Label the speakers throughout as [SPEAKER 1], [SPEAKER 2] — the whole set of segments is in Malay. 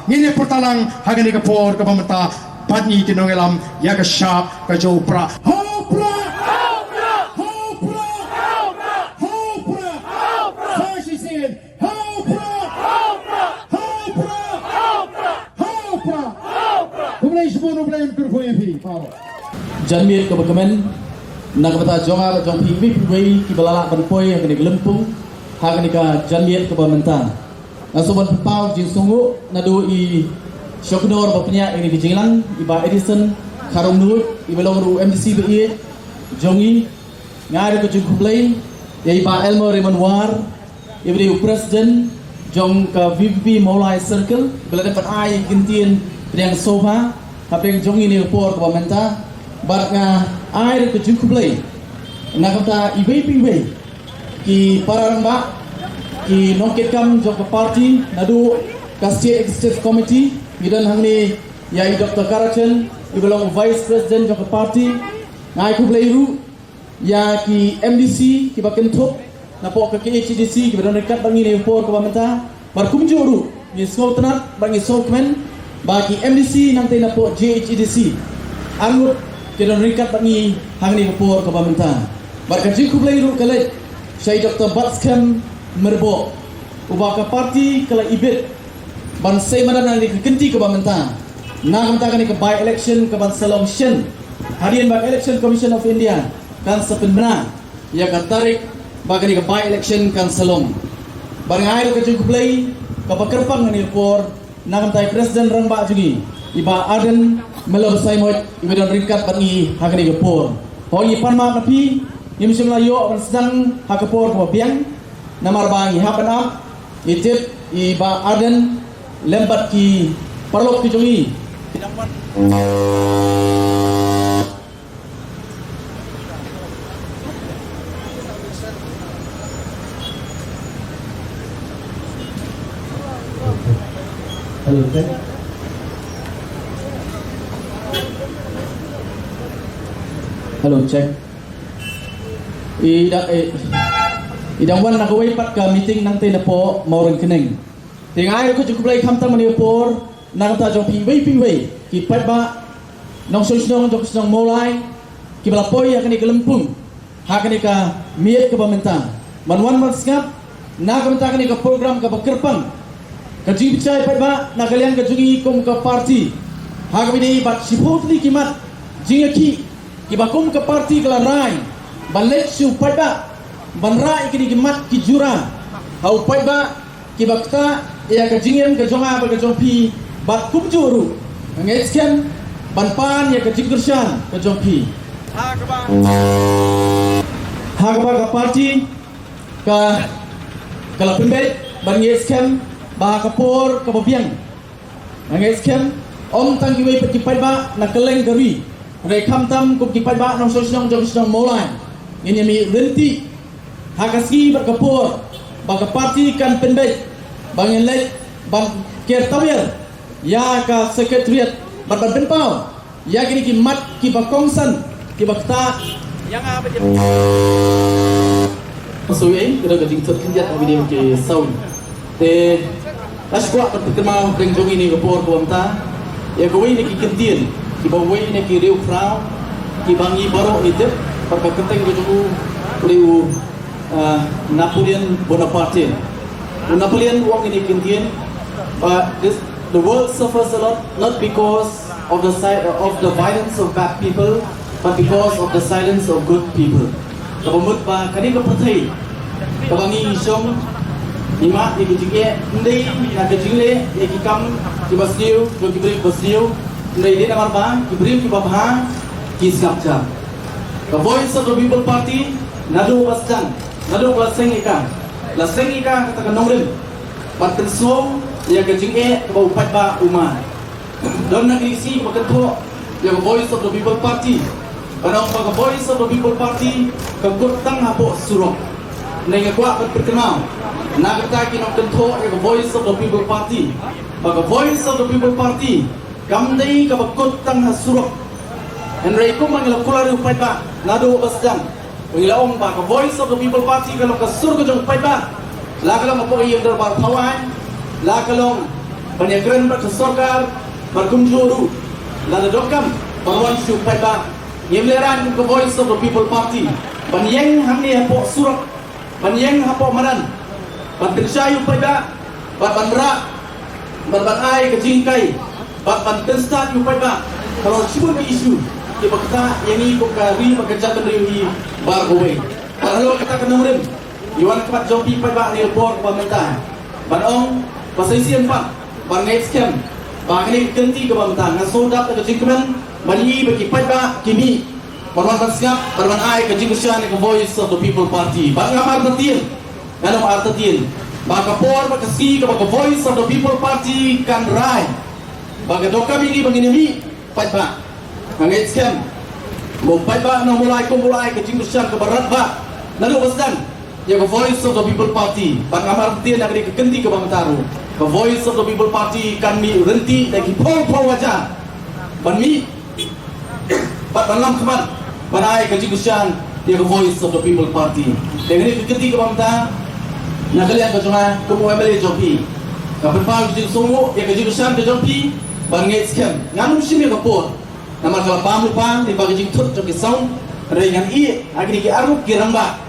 [SPEAKER 1] ngini pertalang hagan ni kapor ke pamenta patni tinongelam ya ke syap ke jopra hopra hopra hopra hopra hopra fashisin hopra hopra hopra hopra hopra hopra kumlai sebuah problem kurfoya fi paro
[SPEAKER 2] janmir ke bagamen nak kata jonga jong pingwi pingwi ki balala berpoi yang ni gelempung hak ni ka janmir ke pamenta nasuban pau jing sungu nadu i Syoknor bapanya ini dijinglang iba Edison Karong Nur iba long MDC be jongi ngari ko jung play ya iba Elmo Raymond War iba di president jong ka VP Maulai Circle bela dapat ai gintian yang sofa tapi jongi ni por ko menta bar nga ai ko jung play na kata iba pingwe ki paramba ki noket kam jong ka party nadu ka state executive committee Idan hangni yai Dr. Karachan ibelong Vice President jong party ngai ku bleiru ya ki MDC ki baken thop na po ka HDC ki bedon rekat bangi ne por ko bamenta bar kum joru ni sotnat bangi sokmen ba ki MDC nang te na po JHDC angut ki don rekat bangi hangni por ko bamenta bar ka ji ku bleiru kale Syai Dr. Batskem merbo ubaka party kala ibet ban say mana nang dikenti ke bamenta na kamta kan ke by election ke ban salom shen harian by election commission of India kan sepenbena ya kan tarik bagani ke by election kan salom barang air ke jung play ke bakerpang ni por na kamta presiden rangba jugi iba aden melo saimot iba don ringkat bangi hakani ke por hoyi panma kapi nimsum layo ban sedang hakapor ke biang namar bangi hapan am itip iba aden lembat ki parlok ki jongi halo cek halo cek idang wan nak waipat ka meeting nang te na po mauren keneng Tingai ko cukup lagi kamta manipur nang ta jong pingwei ki patba nong sulsnong jong snong molai ki balapoi akan ikelempung hakani ka miet ke pamenta manwan maskap na kamta kani ka program ka bakerpang ka jing bicai patba na kalian ka jungi kom ka party hakani bat sipotli kimat jingaki ki bakum ka party kala rai balek su patba banrai kini kimat ki jura hau patba ki bakta ya ke jingem ke jonga ke jongpi bat kumjuru ngesken banpan ya ke jingkershan ke jongpi hakba ka party ka kala pembet ban ngesken ba kapor ka babiang ngesken om tangki wei pekipai ba na keleng gari re kamtam ku kipai ba nong sosong jong molai ini mi renti hakaski ba kapor ba ka party kan pembet bang lek bang kertawir ya ka sekretariat ban benpau ya kini ki mat ki bakongsan ki bakta yang apa je pasoi kita gading tot kinjat video ke sound te aswa pertama pengjong ini ke por bomta ya gowi ni ki kentien ki bawai ni ki riu frau ki bangi baro itu perka kenteng ke jogu riu Napoleon Bonaparte Napoleon wong ini kentien but the world suffers a lot not because of the violence of bad people but because of the silence of good people kabamut pa kani ka putai kabangi isong ima ikijige ndai na kajingle ikikam kibasniu kibri basniu ndai de namar ba kibri kibabha kisapcha the voice of the people party nadu basjan nadu basengika la sengika kata kanongrim patel som ya kajinge kabau patba uma don nagisi pagkanto ya voice of the people party Anong pag voice of the people party kagutang hapo surok nang kwa perkenal nagtaki ng kanto ya voice of the people party pag voice of the people party kamdai kabagutang hasurok Henry ko mangila kulari upay ba nado basdan Wilaong ba ka voice of the people party kalong kasur ko jong upay ba lakalong mapo iyong darbar tawan lakalong Banyakran berkesorkar berkumjuru lalu dokam Parwan Syupai Ba Yemleran ke Voice of the People Party Banyang hamni hapok surak Banyang hapok manan Bantinsya Yupai Ba Banra Banai ke Jingkai Bantenstat Yupai Ba kalau cuma isu di bakta yang ini bukari bekerja kendiri bargowe kalau kita kenurin Iwan kepat jopi Yupai Ba ni report pemerintah Banong pasisian Pak Bangai scam Bagi ganti ke pemerintah Ngasodak ke jingkemen Bani bagi Pak Kimi Parwan Tansiap Parwan Ai ke jingkesan ke Voice of the People Party Bagi amar tertien Ganam artetien Bagi por bagi si ke bagi Voice of the People Party Kan rai Bagi dokam ini bagi nimi Pak Bangai scam Pak na mulai ke jingkesan ke barat Pak Lalu wasdan Ya ke Voice of the People Party Bagi amar tertien Dari ke ganti ke pemerintah The Voice of the People Party kan mi renti lagi pol wajah ban mi balam keman banai ke jigusan dia The Voice of the People Party dengan ini ketiga pemerintah nak kalian cuma kamu ambil jopi kapan pagi jig sumu ya ke jigusan ke jopi bangai scam nganu sini ke por nama kalau pam di bagi jig tut joki sound dengan i agri ki aruk ki ramba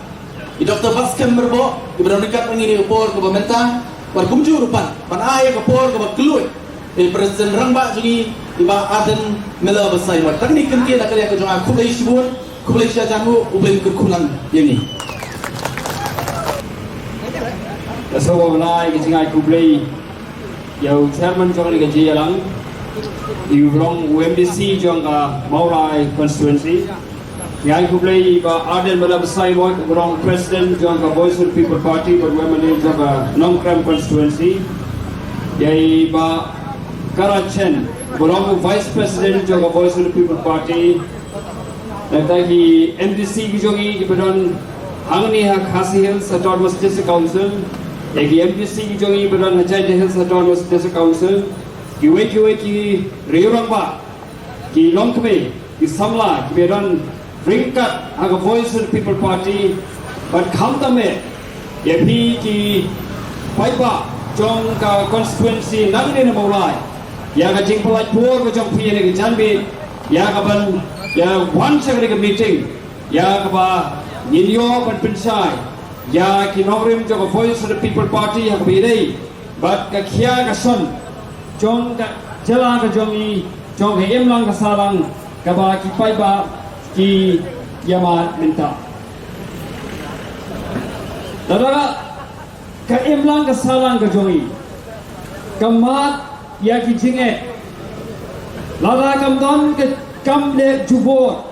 [SPEAKER 2] di Dr. Baskem berbo di beranikat mengini ke por ke pemerintah berkumjur pan ayah kapor ke keluar Presiden Rangba jadi iba aden mela besai mat teknik kentia nak kalian ke jangan kulai sibun kulai syajangu ubin kekulan ini
[SPEAKER 3] so mulai kita kulai yang chairman jangan kerja jalan di ruang UMDC jangan Maulai constituency yang kulai iba aden mela besai mat ruang Presiden jangan Voice of the People Party berwemani jangan Nongkrem constituency yang iba Karachen ruang Vice President jangan Voice of the People Party Lagi MDC jogi kebetulan hangni hak Khasi Hills Autonomous District Council lagi MDC jogi kebetulan Hajai Hills Autonomous District Council kiwe ki riurang ba ki longkme ki samla kebetulan ringkat hak Voice of the People Party but khamtame yapi ki paipa jong ka constituency nangni na maulai ya ka jingpalai por ka jong pie ni janbi ya ka ban ya once every meeting ya ka ba ninyo ban pensai ya ki nongrim jong Voice of the People Party ya ka bidei but ka khia ka son jong ka jala ka jong i jong he emlang ka salang ka ba ki paipa ki yama minta Dadara ka emlang ka salang ka jongi kamat ya ki jinge lada kam don ke kam le jubor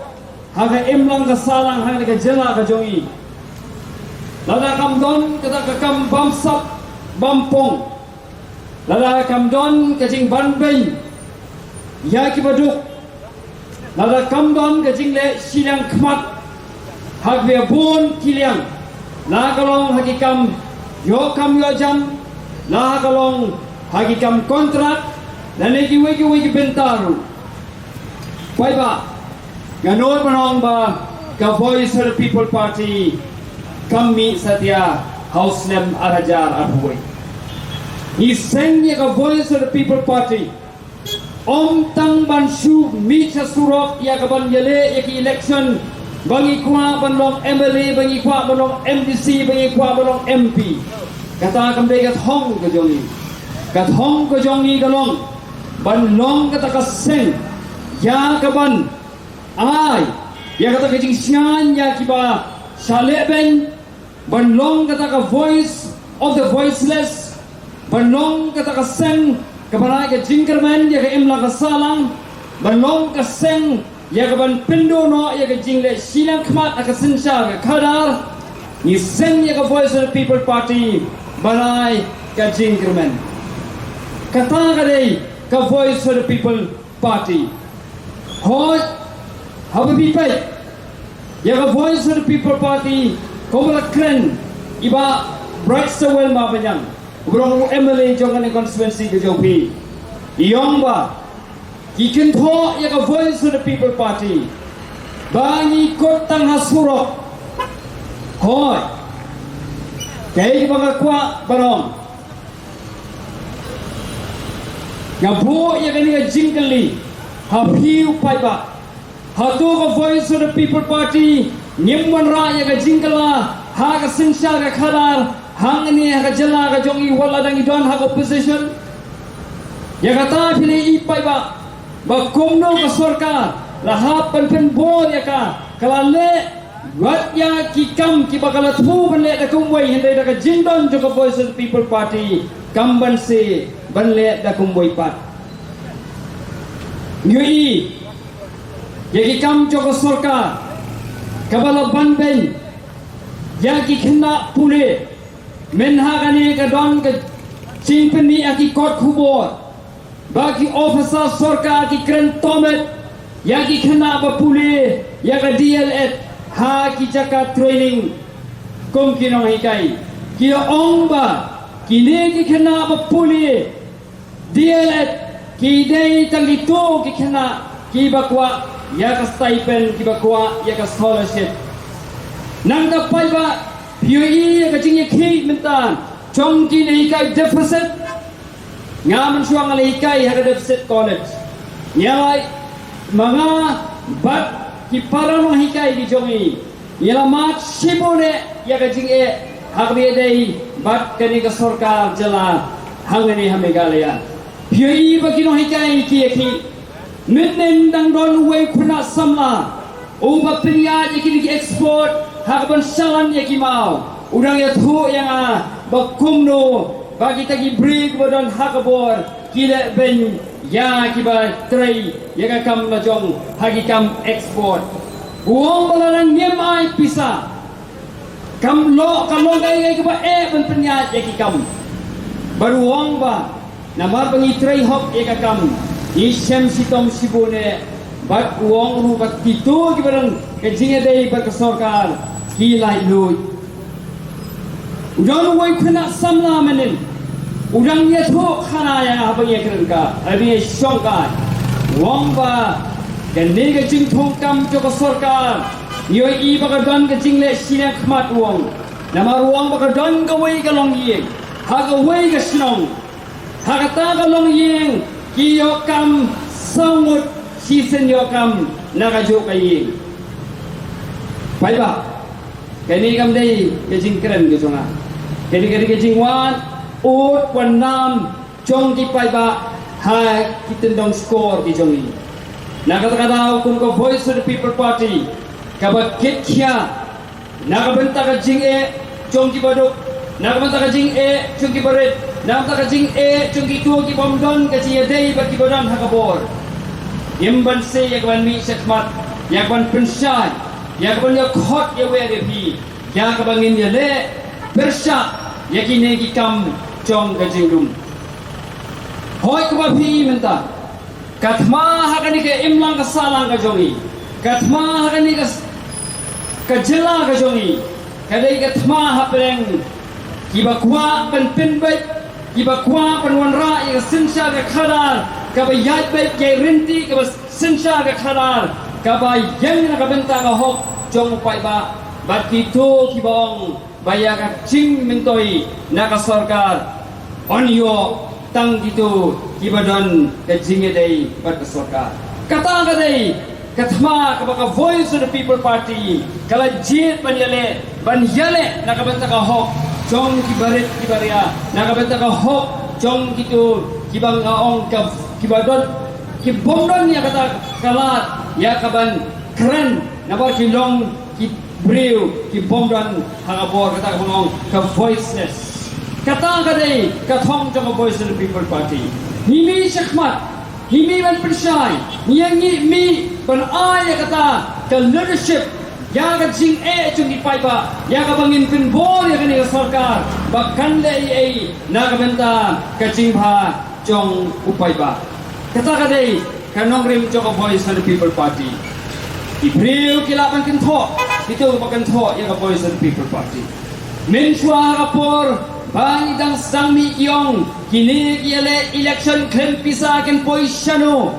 [SPEAKER 3] haga emlang ka salang haga ka jela ka jongi lada kam don ka kam bamsap bampong lada kam don ka jing banbei ya ki baduk lada kam don ka jing le silang kmat hag be bon kiliang na kalong hakikam yo kam yo jam na kalong hakikam kontrak dan lagi bentaru pai ba ganor manong ba ka Voice of the People Party kami satia house nem arajar arhuai ni sengye ka Voice of the People Party om tang ban shu mi cha surok ya ka ban yele ya ki election bangi kwa banong MLA bangi kwa banong MDC bangi kwa banong MP kata kam de kat hong ka jongi galong ban long kata ka seng ya ka ban ai ya kata ka jing sian ya ki ba sale ben ban long kata ka Voice of the Voiceless ban long kata ka seng ka ban ka jingkerman ya ka imla ka salang ban long ka seng ya ka ban pindo no ya ka jingle silang kmat ka sinsha ka kadar ni seng ya ka Voice of the People Party banai ka jingkerman kata ka dei ka Voice of the People Party hoi habi pai ya ka Voice of the People Party komala kren iba bright sewel ma banyang urang MLA jongan constituency ke jopi iong ba ikin tho ya ka Voice of the People Party bangi kotang hasurok hoi kai banga kwa barong Ngabo ya kan ni jingkali ha piu pai ba ha to ko voice of the people party nyemwan ra ya ka jingkala ha ka sinsha ka khalar hang ni ha ka jala ka jongi wala dang don ha opposition ya kata pili ipai ba komno ka sarkar lahap pen bor ya ka kalale wat ya ki kam ki bakala thu ban le da kumwai hinde da ka jindon jo ka voice of the people party kamban se ban le da kumwai pat ngui ya ki kam jo ka sarkar kabala ban ben ya ki khna pule men ha gani ka don ka chingpen ni aki kot khubor bagi officer sarkar ki kren tomet ya ki khna ba pule ya ka DLS ha ki jaka training kom ki no hikai ki ong ba ki ne ki khna ba pule DLS ki dei tangi to ki khna ki bakwa ya ka stipend ki bakwa ya ka scholarship nang da pai ba PUE ka jing ki mentan chong ki ne hikai deficit ngaman suang ale hikai ha deficit college nyalai mga bat ki parano hikai di jongi yala mat sibone ya ka jing hakbe dei bat kani ka sarkar jala hangani ha Meghalaya PUE ba ki no hikai ki Nenen dang don way kuna samla uba priya yaki export hakban salan yaki mau udang ya thu yang bakumno bagi tagi break bodon hakabor kile ben ya kiba tray yaga kam na jong hagi kam export uang balarang nyem ai pisa kam lo kalong ay kiba ben priya yaki kam baru uang ba namar bangi tray hok yaga kam Isem sitom sibone bat uang ru bat gitu kibarang kejinge dei bat sarkar kilai lui udang wai khna samla menen udang ye tho khana ya ha bang ye krenka abi shongka uang ba gane ke jing thong kam jo ka sarkar yo I ba ka don ke jingle sine khmat uang namar uang ba ka don ka wai ka long ye ha ka wai ka snong ha ka ta ka long ye ki yokam sangut season yokam nagajo kayi pai ba kani kam dei ke jingkren ke jonga kani ke jingwan ot wanam jong ki pai ba ha kitendong score ki jongi naga kun ko voice of the people party kabat kitya naga benta ka jing jong ki baduk naga benta ka jing jong ki baret nam ta kajing chung ki tu ki bom don ka chi dei ba ki bodam hakabor yemban se yakban mi sekmat yakban pensai yakban ya khot ya we de pi ya ka bangin ya le persha yakine ki kam chong ka jingdum hoi ka ba pi menta katma hakani ke imlang ka salang ka jongi katma hakani ka jela ka jongi kadai katma hapreng ki ba kwa pen bai kiba kwa panwan ra ya sinsha ga khadar kaba yat be ke rinti kaba sinsha ga khadar kaba yang na kabenta ga hok jong pai ba bat ki to ki bong baya ga ching mentoi na ka sarkar on yo tang gitu kiba don ke jinge dei bat ka sarkar kata ga dei kathma kaba ka voice of the people party kala jit ban yale na kabenta ga hok jong ki barit ki baria nakabenta ka hok jong gitu kibang aong ka kibadot ki bomdon ya kata kalat ya kaban keren nabar ki long ki brew ki bomdon hangabor kata kabong ka voiceless kata kadai ka thong jong voice of the people party himi shakmat himi ban persai nyangi mi ban ay kata ka leadership ya ka jing chung ipai ba ya ka bangin pin bor ya kani sarkar bakkan le na ka benta ka jing pha chong upai ba kata ka dei ka nong rim jong voice of the people party ibreu kilapan kin tho itu bakan tho ya ka voice of the people party men chua ka por bang dang sangmi yong kini kiale election klen pisa ken poishano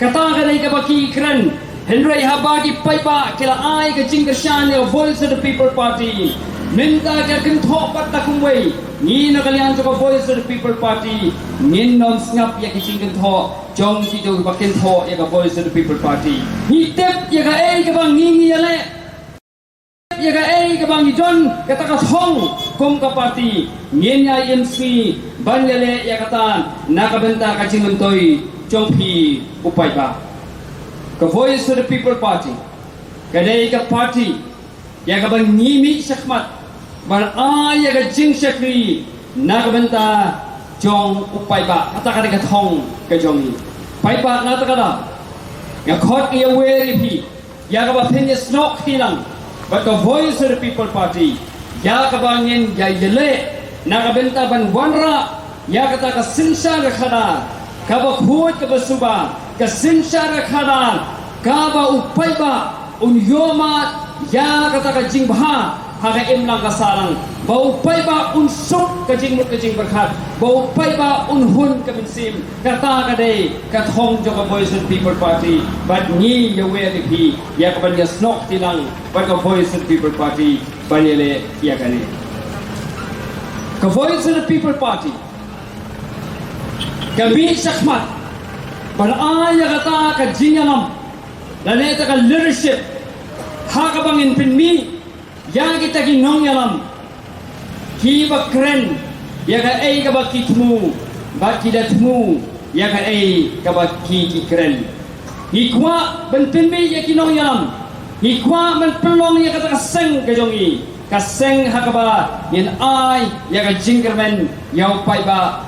[SPEAKER 3] kata ka dei ka baki kren Henry habagi paipa kila ai ka jingkershan ya voice of the people party minta ka kin thok pat takumwei ni nakalian to Voice of the People Party nin nom snap ya kiching tho jong ki jo bakin tho ya Voice of the People Party ni tep ya ga ei ka bang ngi ya le ya ga ei ka bang jon kata ka thong kum ka party ngin ya MC ban ya le ya kata nakabenta ka chingun toy jong phi upai ba ka Voice of the People Party kadai ka party ya ka bang nimi sakmat ban ya ka jing sakri nakabenta jong upai ba kata ka thong ka jong ni pai ba na ta ka da ya khot ya we ri ya ka ba phen ya snok tilang but the Voice of the People Party ya ka bangin ya yele nakabenta ban wanra ya kata ka sinsa rakhada ka ba khut ka ba suba ka sinsa rakhada ka ba upai ba un yoma ya kata ka jingbha haga imlang ka sarang ba upai ba un suk ka jingmut ka jing berkhat ba upai ba un hun ka binsim kata ka dei ka thong jo ka Voice of the People Party but ni ya we ri phi ya ka ban ya snok tilang ba ka Voice of the People Party banele ya ka ni ka Voice of the People Party ka bi sakmat ban ya kata ka jingalam laneta ka leadership haga bangin pinmi yang kita ginong yalam ki bakren ya ka ei ka bakitmu bakidatmu ya ka ei ka bakiki kren hikwa ben pinmi ya ginong yalam hikwa ben pelong ya ka seng ka jongi ka seng hakaba yen ai ya ka jingermen ya pai ba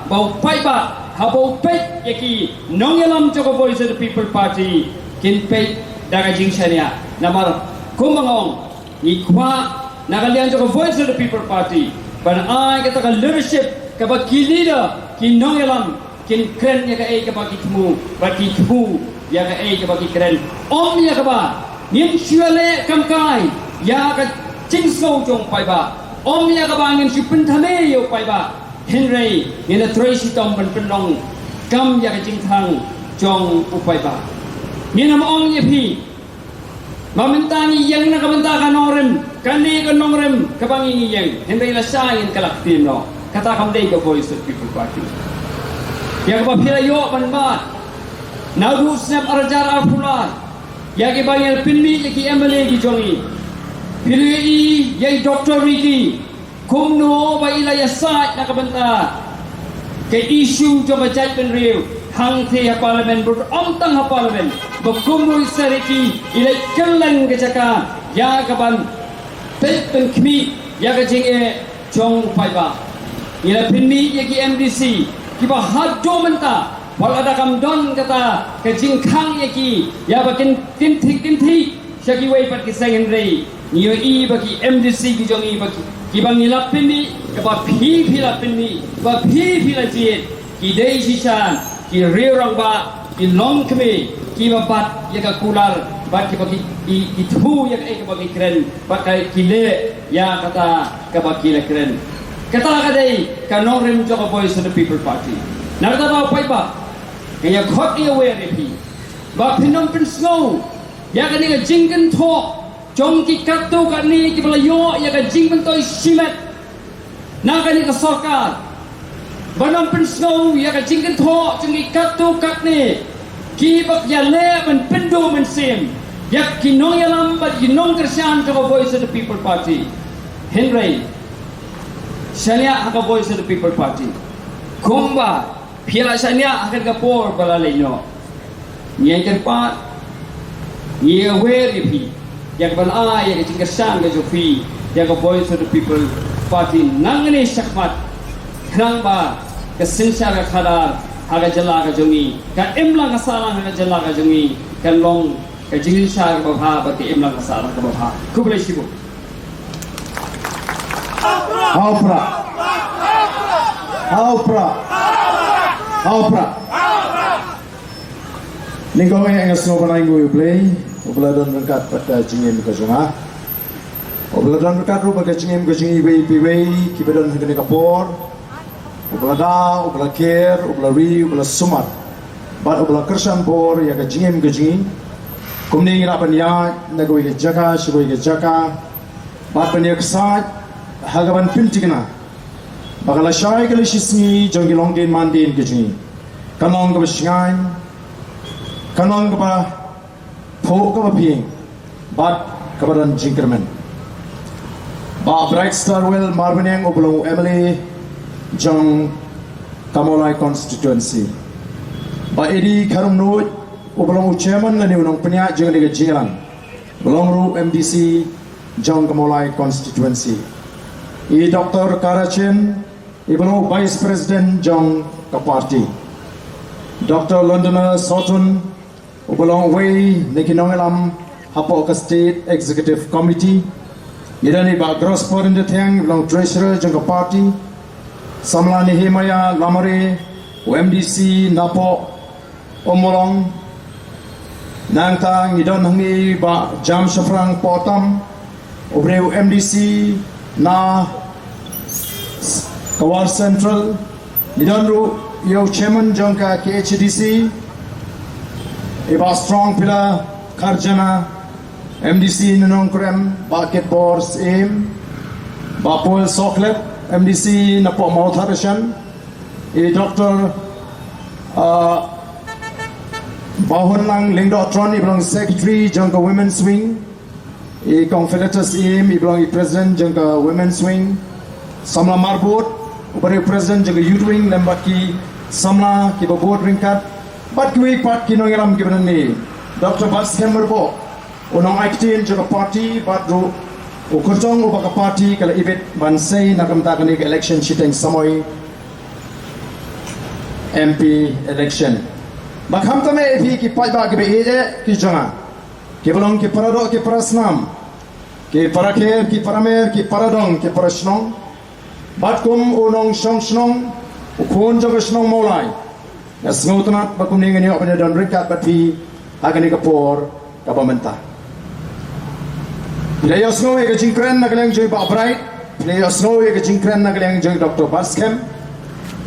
[SPEAKER 3] ha bau pet ya ki nong yalam joko Voice of the People Party kin pet daga jing sharia namar kumangong ikwa nakalian joko Voice of the People Party ban ai kata ka leadership ka ba ki leader ki nong yalam kin kren ya ka ei ka ba ki tmu ya ka ei ka ba ki kren om ya ka ba nin syale kam kai ya ka jing so jong pai ba om ya ka ba ngin sipun thame yo pai ba henry ni na tracy tom ban penong kam ya ka jing thang jong upai ba ni nam ong ye phi mamintani yang na kabanta ka norem kani ka norem kabangi yang henday la sayin kalak tino kata kam dei ka Voice of People Party ya ka phila yo ban ba nadu snap arjar arpular ya ke bangel pinmi ya ki emale ki jongi phili ya Dr. Ricky kumno ba ila ya sa na kabanta ke issue jo ba jai pen real hang the ha parliament bur om tang ha parliament bakumru sariki ilai kellang ke jaka ya kaban pet pen kmi ya ka jing e chong pai ba ila pinmi ya ki MDC ki ba ha do menta wala da kam don kata ke jing khang ya ki ya ba kin thi shaki wei pat ki sengen rei niyo i ba ki MDC ki jong i ba ki bang ila pinmi ka ba phi la pinmi ba phi la jiet ki dei shishan ki riurang ba ki long kmi ki ba bat ya ka kular bat ki ba ki thu ya ka ba ki kren ba ka ki le ya kata ka ba ki le kren kata ka dei ka nong rem jo ka Voice of the People Party narta ba pai ba kaya khot ya we re phi ba phinom pin snow ya ka ni ka jingkan tho jong ki katu ka ni ki bala yo ya ka jingkan toy simet na ka ni ka sarkar banam pen snow ya ka jingkan tho jong katu kat ni ki bak ya le man pendo man sim ya ki nong ya lam ba ki nong kersian ka Voice of the People Party henry shania ka Voice of the People Party kumba phila shania akan ka por bala le no nyai kan pa ye we ri phi ya ka ban a ya ka jingkan ka jo phi ya ka Voice of the People Party nang ni sakmat krang ba ka sinsa ka khadar haga jala ka jongi ka imla ka sala haga jala ka jongi kan long ka jingin sha ka bha ba ti imla ka sala ka bha kuble shibu
[SPEAKER 1] Haupra Ningkong yang ngasno panai gue play obladon berkat pada jingim ka jonga obladon berkat ru pada jingim ka jingi wei pi wei kibadon hene kapor ublada ublakir ublari ublasumar bat ublakersan bor ya ka jingim ka jingi kumning ira panya nagoi ke jaka shigoi ke jaka bat panya ksat hagaban pintigna Bakala syai kali sisni jong gilong din mandin kejini. Kanong ke besingai, kanong ke ba phok ke ba ping, bat ke badan jingkermen. Ba Bright Star Well Marbeneng oblong Emily jong Kamolai constituency. Ba Edi Karum Noot oblong chairman lani unong penyak jong lega jiran. Belong ru MDC jong Kamolai constituency. I Dr. Karachen Ibalo Vice President Jong ke parti. Dr. Londoner Sotun Ubulong Wei Nikinongelam Hapo ke State Executive Committee. Idani ba Gross Foreign Thang Ibalo Treasurer Jong ke parti. Samlani Himaya Lamare UMDC Napo Omolong Nangtang Idon Hangi ba Jam Shafrang Potam Ubreu MDC na Kawal Central Nidonru Yo Chairman Jongka KHDC Iba Strong Pila Karjana MDC Nunong Krem Bucket Boards Aim Bapol Soklet MDC Napo Mouth Harishan Dr. Bahun Lang Lingdo Tron Iblong Secretary Jongka Women's Wing Confederatus Aim Iblong President Jongka Women's Wing Samla Marbot Ubari President jaga Youth Wing lembat ki Samla ki board ringkat bat ki part ki nongelam ki benani Dr. Bas Kemmerbo unong aktin jaga party bat ru ukurjong ubaka party kala ibet bansai nakam takani election shiteng samoy MP election bakham tame epi ki pajba ki be ki janga ki bolong ki parado ki parasnam ki parakher ki paramer ki paradong ki parasnong Batkum unong song ukun jaga snong molai. Nas ngautanat bakum ningani opanya dan ringkat bati agani kapor kabamenta. Bila snow ega jingkren nagaleng joy ba bright. Bila snow ega jingkren nagaleng joy Dr. Baskem.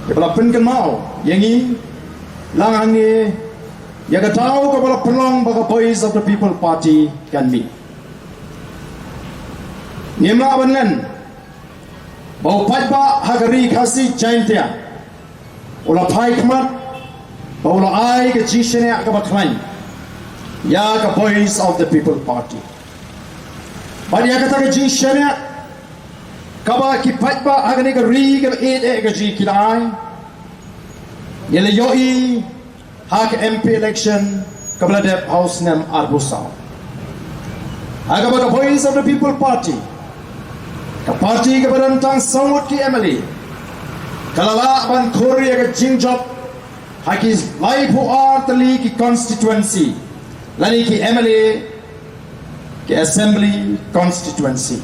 [SPEAKER 1] Bila penken mau yangi langang ni yaga tahu kabala pelong baga boys of the people party can be. Nimla abangan Bau pajba hagari kasi jaintia. Ula paikmat, bau la ai ke jishene ke baklain. Ya ke boys of the people party. Bari ya kata ke jishene kaba ki pajba hagari ke ri ke ke ji kilai. Yele yoi hak MP election kabla dep house nem arbusau. Agaba ke boys of the people party. Ka parti ke berentang sangut ki Emily kalala ban khori ke jingjop hakis life who are tali ki constituency lani ki Emily ki assembly constituency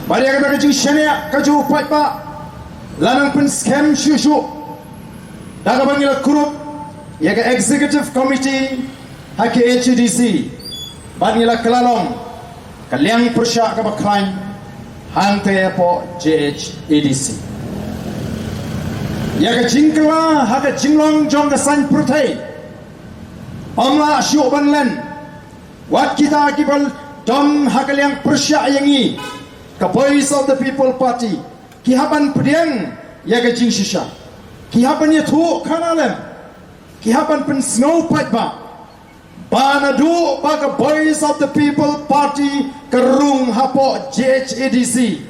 [SPEAKER 1] bari ke ta jing shania ka ju patpa lanang pun scam shushu daga bangila kurup ya ke executive committee haki HDC bangila kalalong kaliang persya ka baklain Hante po JHADC. Yaga jingkla haga jinglong jong ka san prutai. Amla asyu banlen. Wat kita kibal dom haga liang persya yangi. Ka Voice of the People Party. Kihaban pediang yaga jing shisha. Kihaban ya tu kanalem. Kihaban pen snow pipe ba. Banadu baga Voice of the People Party kerung hapo JHADC.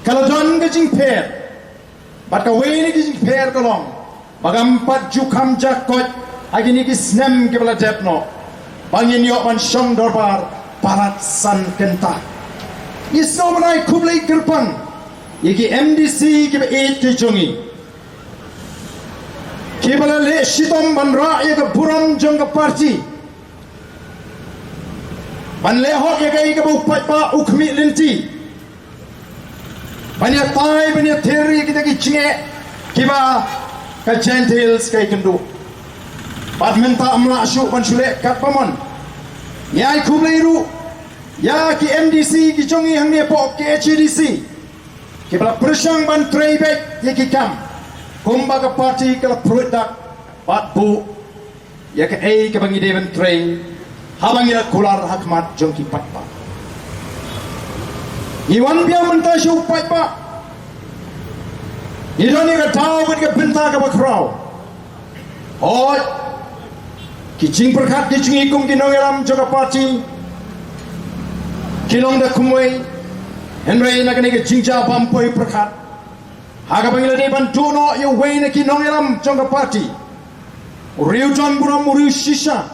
[SPEAKER 1] Kalau don gejing per, bat ka wei ni gejing per kolong. Bagampat jukam jakot agini ki snem ke bala depno. Bangin yo ban shong dorbar parat san kenta. Isno manai kublai kerpang. Yeki MDC ke 8 ke jongi. Kibala le shitom ban ra ya ka buram jong ka parti ban le ho ya ka ka bu pat pa ukmi lenti ban ya tai ban ya theri kita ki chinge kiba ka gentiles kai kendu bat menta amla shu ban shule kat pamon nyai kublai ru ya ki MDC ki jongi hang ne po ke HDC kibala persang ban treibek ya ki kam kumba ka parti kala produk pat bu ya ke ai ke bangi deven train habang ila kular hakmat jongki patpa iwan biya menta shu patpa Idoni ka tahu ka benta ka bakrau. Oh, kijing perkat kijing ikum kinong elam joka parti. Kinong da kumoi. Henry na kani ka jingja bampoi perkat. Haga bangila de bantuno yo way na kinong elam joka parti. Uriu John Buram Uriu Shisha.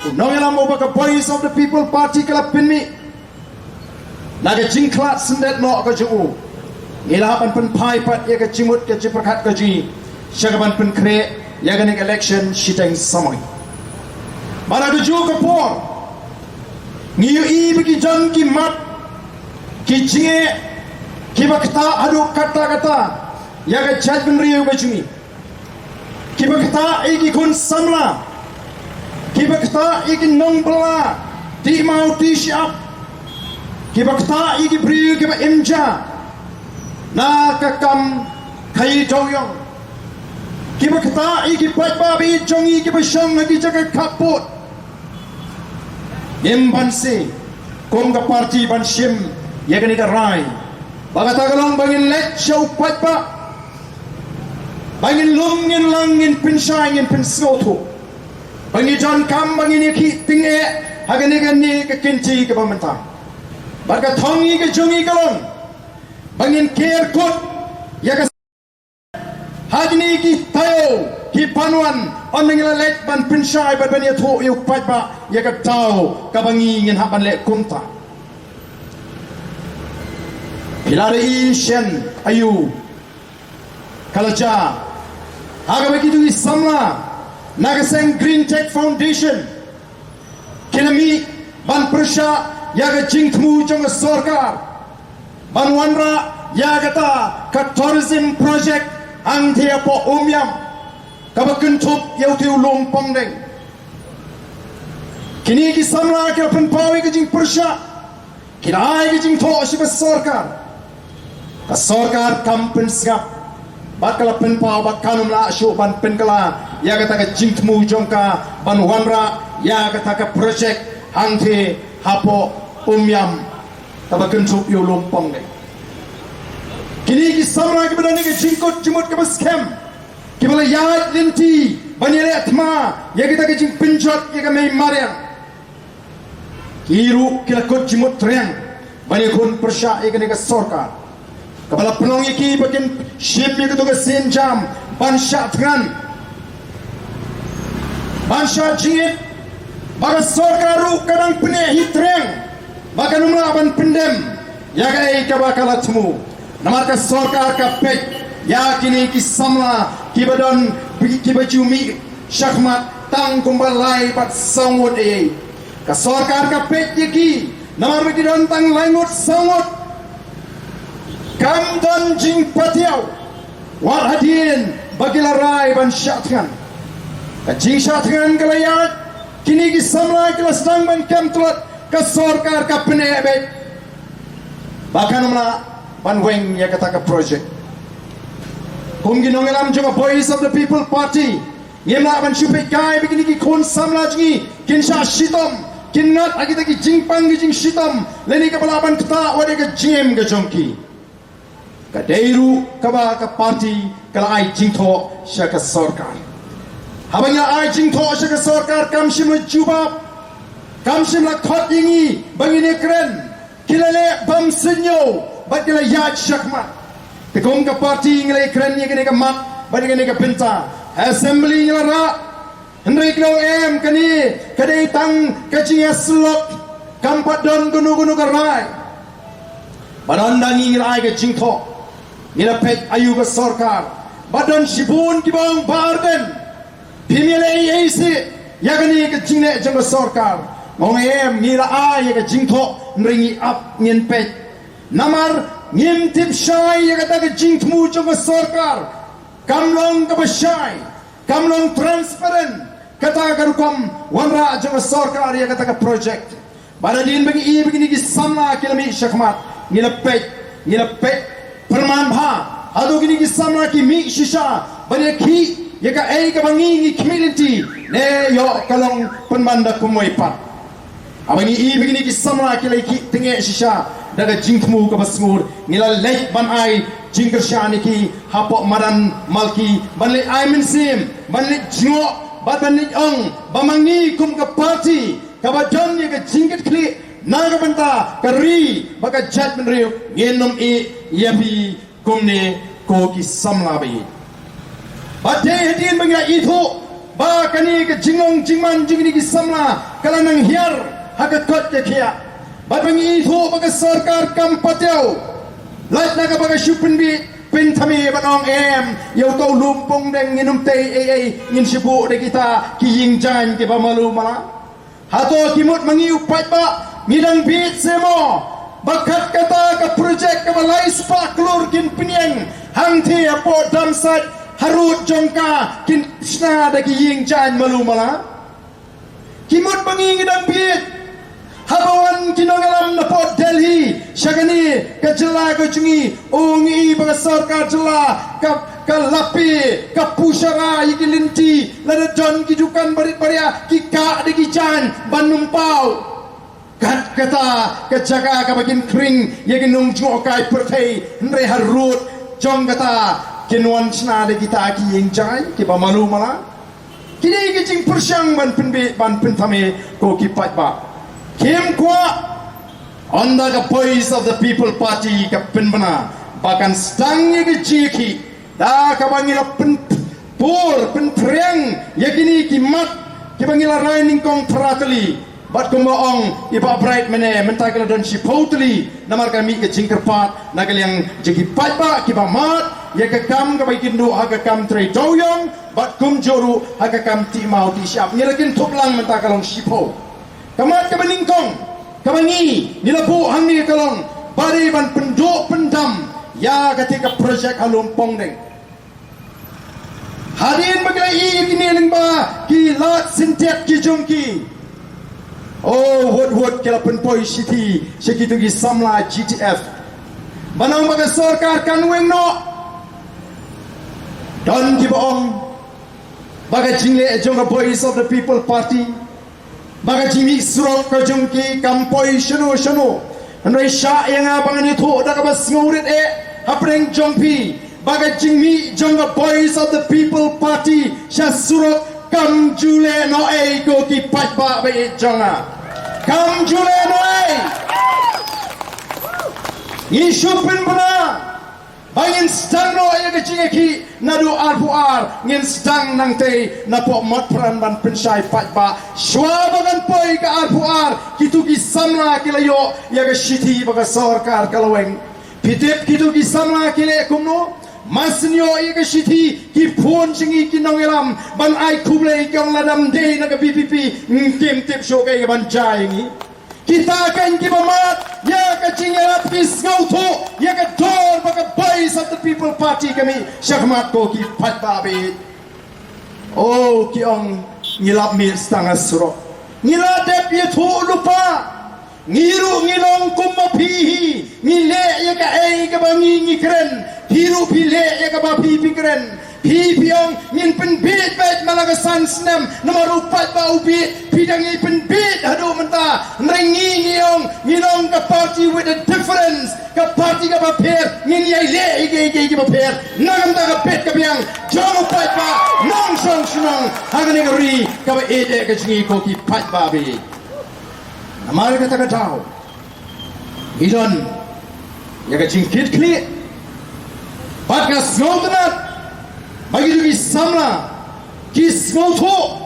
[SPEAKER 1] Kinong elam obaka voice of the people party kala pinmi. Naga jingklat sendet no ka juu. Ilapan pen pai pat ya ka jimut ka jiperkat ka ji. Syagaban pen kre ya ka nik election shiteng samai. Mana ka juu ka por. Ngiyu i bagi jan ki mat. Ki jinge ki bakta adu kata-kata. Ya ka judgment riu ka jungi. Ki bakta i ki kun samla. Ki bakta i ki nong bela. Di mau di siap. Ki bakta i ki priu ki ba imja. Na kakam kai toyong. Ki bakta i ki pat babi jongi ki ba syang lagi jaga kaput. Imbansi kong ka parti bansim ya kani ka rai. Bagata kalong bangin let show pat ba. Bangin lungin langin pinsay ngin pinsoto. Bangin jan kam bangin iki tinge hagani gani ka kinti ka pamenta. Baga thongi ka jongi kalong. Bangin care kot ya ka hagni ki tayo ki panuan on ngila let ban pinsay ban ban ya tho yu pat ba ya ka tao ka bangi ngin haban le kumta. Pilari shen ayu kalaja haga begitu isamla nagaseng Green Tech Foundation kinami ban persya ya ka jingtmu jong sarkar Banwanra yagata ka tourism project ang thia po umyam ka bakentup yau tiu lompong deng kini ki samla ka penpawi ka jing persya kinai ka jing tho si sarkar ka sarkar kampen skap bakala penpaw bakanum la syu ban penkala yagata ka jingtmu jongka Banwanra yagata ka project ang thi hapo umyam tabakan sup yo lompong deh. Kini ki samra ki badani ki jingkot jimut ke baskem. Ki bala yat linti banyere atma ya kita ki jing pinjot ya ka mai mariang. Kiru kila kot jimut triang bani kun persya ya ka sarkar. Kepala penong iki bakin ship ya ka senjam bansha tngan. Bansha jingit baga sarkaru kadang penehi triang. Maka numla ban pendem ya kai ka bakala temu namar ka sarkar ka pek ya kini ki samla ki badon ki bajumi syakmat tang kumbalai pat sangut e ka sarkar ka pek ki namar ki don tang langut sangut kam don jing patiau war hadin bagilarai ban syatkan ka jing syatkan kalayat kini ki samla ki lasang ban kam tulat ka sarkar ka penebet bahkan mula banweng ya kata ka project kung ginongelam juga voice of the people party ngimla ban syupik kai begini ki kon samla jingi kinsha shitom kinnat agi taki jingpang gi jing shitom leni ka balaban kata wade ka jem ga jongki ka deiru ka ba ka party kala ai jingtho sya ka sarkar habanya ai jingtho sya ka sarkar kam shim jubab Kamsim la khot yingi bangine kren kilale bam senyo bat kila yat syakmat tekong ka party ngile kren ni kene ka mat bat kene ka pinta assembly ngila ra Henry kno em kani kadai tang kacing slot kampat don gunu ka rai badan dangi ngila ai ka jingtho ngila pet ayu ka sarkar badon shibun ki bang barden pimile yesi yagani ka jingne jang sarkar Mong em ngira ay ka jingtho nringi up ngin pet namar ngim tip shy ya ka jingtmu jong sarkar kamlong ka bashay kamlong transparent kata ka rukom wanra jong sarkar ya ka project bara din bagi begini ki samla kilami syakmat ngila pet perman bha adu gini ki samla ki mi shisha bani ki ya ka ai ka bangi community ne yo kalong penbanda kumoy pat Abangi begini ki samla ki lagi tengek shisha daga jingkmu ka basngur ngila lek ban ai jingker shaniki hapok maran malki ban le ai min sim ban le jingo ban le ong bamangi kum ka party ka bajon ye ka jingket kli naga banta ka ri baka judgment riu ngenom e yapi kumne ko ki samla bi bade hedin bangira itu ba kani ke jingong jingman jingni ki samla kala nang hiar haga kot ke khia ba bangi itu baga sarkar kam pateu lat naga baga shupin bi pin thami banong em yo to lumpong deng nginum te ngin sibu de kita ki ying jan ke ba malu mala hato kimut mangi upat ba midang bit semo bakat kata ka projek ka balai spa klur kin pinyeng hang thi apo damsat harut jongka kin sna dagi ying jan malu mala kimut bangi ngidang bit habawan kinongalam na po Delhi syagani ka jela ka jungi ungi baga sarkar jela ka lapi ka pushara yigilinti lada don kijukan barit baria ki ka dagi jan banumpau kat kata ka jaga ka bagin kring yaginung jokai pertai nre harut jong kata kinwan sna de kita ki yeng jai ki ba malu mala kini ki jing persyang ban penbe ban pentame ko ki pat ba kim kwa on the voice of the people party ka penbana bahkan stang ye ki jiki da ka bangila pen pur pen preng yakini ki mat ki bangila raining kong pratali bat kumoong iba bright mene mentakala don si potli namar kami ke jingkerpat nagal yang jeki patba ki ba mat ya ka kam ka baikin du ha ka kam tre doyong bat kum joru ha ka kam ti mau ti syap nyerakin thoplang mentakalong sipo kamat ka beningkong kamangi nilapu hang ni kalong bari ban penduk pendam ya ketika projek halumpong deng hadin bagai ini lengba ki lat sintiat ki jongki oh hot kala penpoi city sekitu gi samla GTF banang baga sarkar kanweng no don ki boong baga jingle jonga voice of the people party baga jimi surok ka jongki kampoi shano andai sha yang abang ni thu da ka bas ngurit hapreng jongpi baga jimi jonga voice of the people party sha surok kam jule no ko ki patba be jonga kam jule no ni shupin bana bangin stang no ke ki nadu arpuar ngin stang nang te na po mat pran ban pensai patba shwa bagan poi ka arpuar kitu ki samla kilayo ya ke shiti baga sarkar kalaweng pitip kitu ki samla kile kumno masnyo ika shiti ki phone singi ki nongelam ban ai kuble kyong ladam de na ka PPP ngim tip show kai ban jai ngi kita kan ki bamat ya ka chingarap ki skauto ya ka dor baka voice of the people party kami syakmat ko ki patbabe oh ki ong ngilap mir stanga suro ngiladep ye thu lupa ngiru ngilong kumapihi ngile ya ka ai ka bangi ngikren hiru pile ya ka ba pi pikren pi piong ngin pen bit bet malaga sansnem nomor 4 ba ubi pidangi pen bit hadu menta nrengi ngiong ngilong ka party with a difference ka party ka ba per ngin yai le ige ba per nagam ta ka pet ka biang jong 4 ba nong song sunong hagani ka ri ka ba ede ka jingi ko ki pat ba be amar ka ta ka tao idon ya ka jingkit kli pat ka snotnat bagi juga samla kis ngauto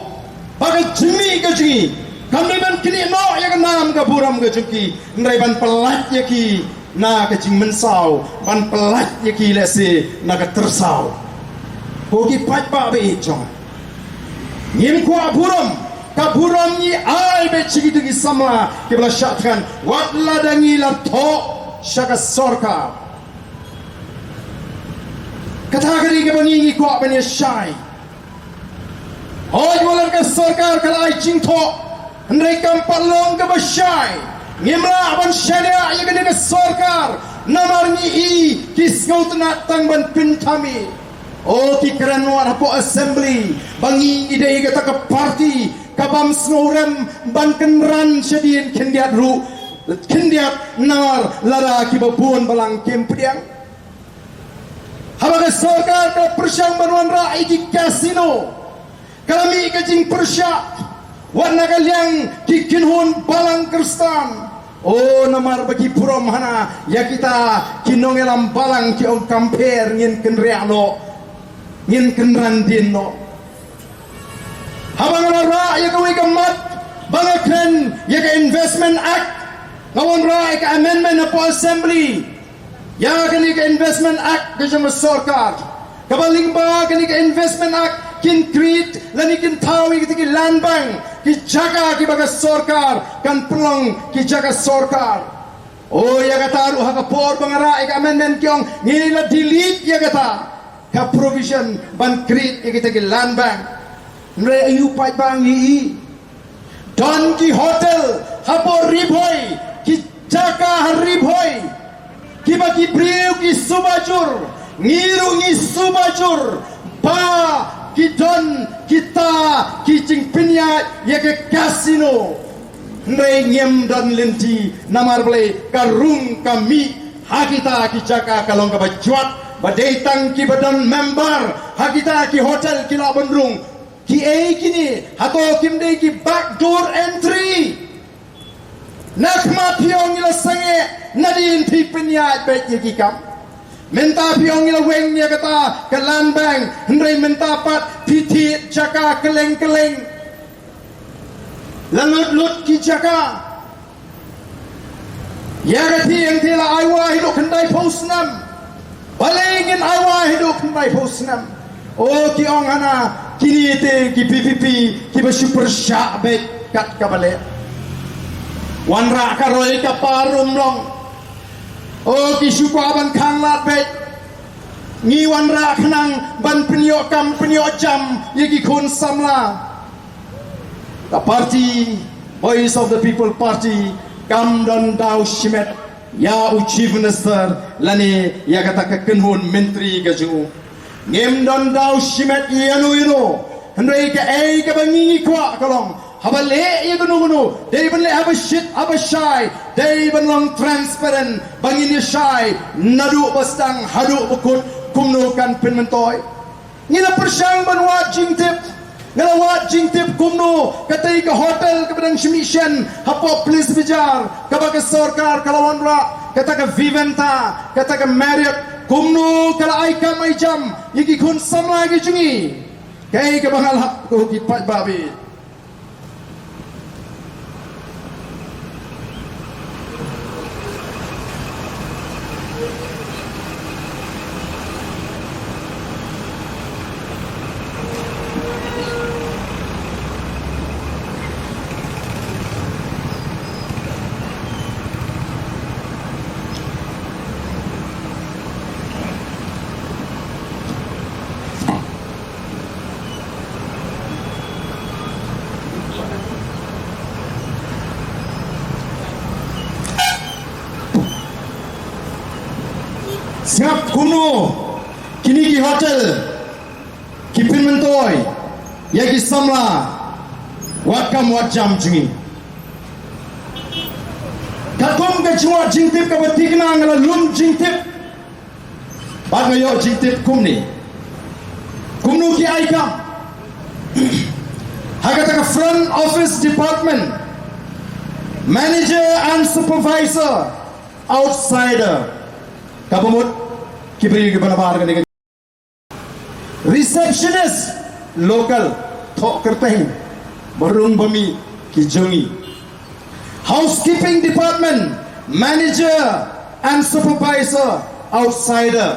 [SPEAKER 1] bagai jemi ke jengi kami ban kini no ya kan nam ke buram ke jengi nrai ban pelat ya ki na ke jing mensau ban pelat ya ki lese na ke tersau koki pat ba be jong ngim ko buram ni ai be chigi tu ki samla ke bla syatkan wat ladangi la tho syaka sorka Katagari ke bangi ko apanya syai. Hoi walar ke sarkar kalai jingtho. Andai kampalong ke basyai. Ngimla ban syania ya ke sarkar. Namar ni i kisngau tenat tang ban pintami. Oh ki keranwar hapo assembly. Bangi ide ke tak party. Kabam snurem ban kenran sedien kendiat ru. kindiap nar lara kibabun balang kempriang habaga sarkar ka persyang banuan ra iki kasino kalami kajing persyak warna kaliang kikinhun balang kristan oh namar bagi purom hana ya kita kinongelam balang ki om kamper ngin kenreano ngin kenrandin no habang ra ya kawi kamat bangakan ya ka investment act ngawon ra ka amendment na po assembly ya kani ka investment act ka jang sarkar kabaling ba kani ka investment act kin create lani kin tawi ki land bank ki jaga ki baga sarkar kan pulong ki jaga sarkar oh ya kata ruha ka por bangara ka amendment kyong ngila delete ya kata ka provision ban create ki land bank nre ayu pai bang yi Don ki hotel hapo riboy ki jaka riboy ki bagi priu ki subajur ngiru ngi subajur pa ki don kita ki cingpinya ya ke kasino nre ngem don lenti namar ble karung kami hakita ki jaka kalong ka bajuat badetang ki badan member hakita ki hotel ki labandrung ki kini hato kimde ki backdoor entry nakma piong ila sange nadin pipenya bet ki kam menta piong ila weng nya kata ke land bank hendrai menta pat piti jaka keleng-keleng langut-lut ki jaka ya kati yang tila aiwa hidup kendai posnam balengin aiwa hidup kendai posnam oh ki ong hana kini ite ki PPP ki super syabet kat kabale wanra karoi ka parum long oh ki syuku aban khang lat bet ngi wanra khnang ban penyo kam penyo jam yegi khun samla the party voice of the people party kam don dau shimet ya chief minister lani ya kata ka kenhun menteri gaju ngem don dau shimet yanu hendrai ka ka bangi kwa kalong habale ye gunu dei ban le haba shy dei ban long transparent bangi ni shy nadu bastang hadu bukut kumno kan penmentoy ngila persyang ban wa jingtip ngala wa jingtip kumno katai ka hotel ka badang shimishan hapo please bijar ka ba ka sarkar kalawan ra kata ka viventa kata ka marriott kumno kala ay kamay jam yiki kun samla gi jungi kay ka bangal hap ko ki pat babi siap kuno kini ki hotel ki pinmentoy ya ki samla wakam wajam jungi kakom ka chua jingtip ka batigna ngala lum jingtip bagayo jingtip kumni kumnu ki aika hagata ka front office department manager and supervisor outsider kapamut kibri ke banabar ka receptionist local thok करते हैं barung bami ki jongi housekeeping department manager and supervisor outsider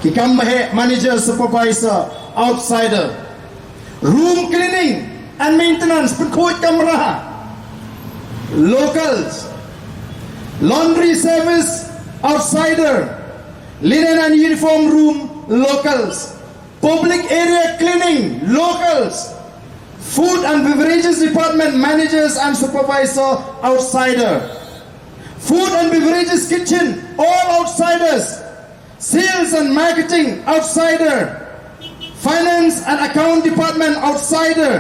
[SPEAKER 1] ki kam hai manager supervisor outsider room cleaning and maintenance penkhoi kamra locals laundry service outsider linen and uniform room locals public area cleaning locals food and beverages department managers and supervisor outsider food and beverages kitchen all outsiders sales and marketing outsider finance and account department outsider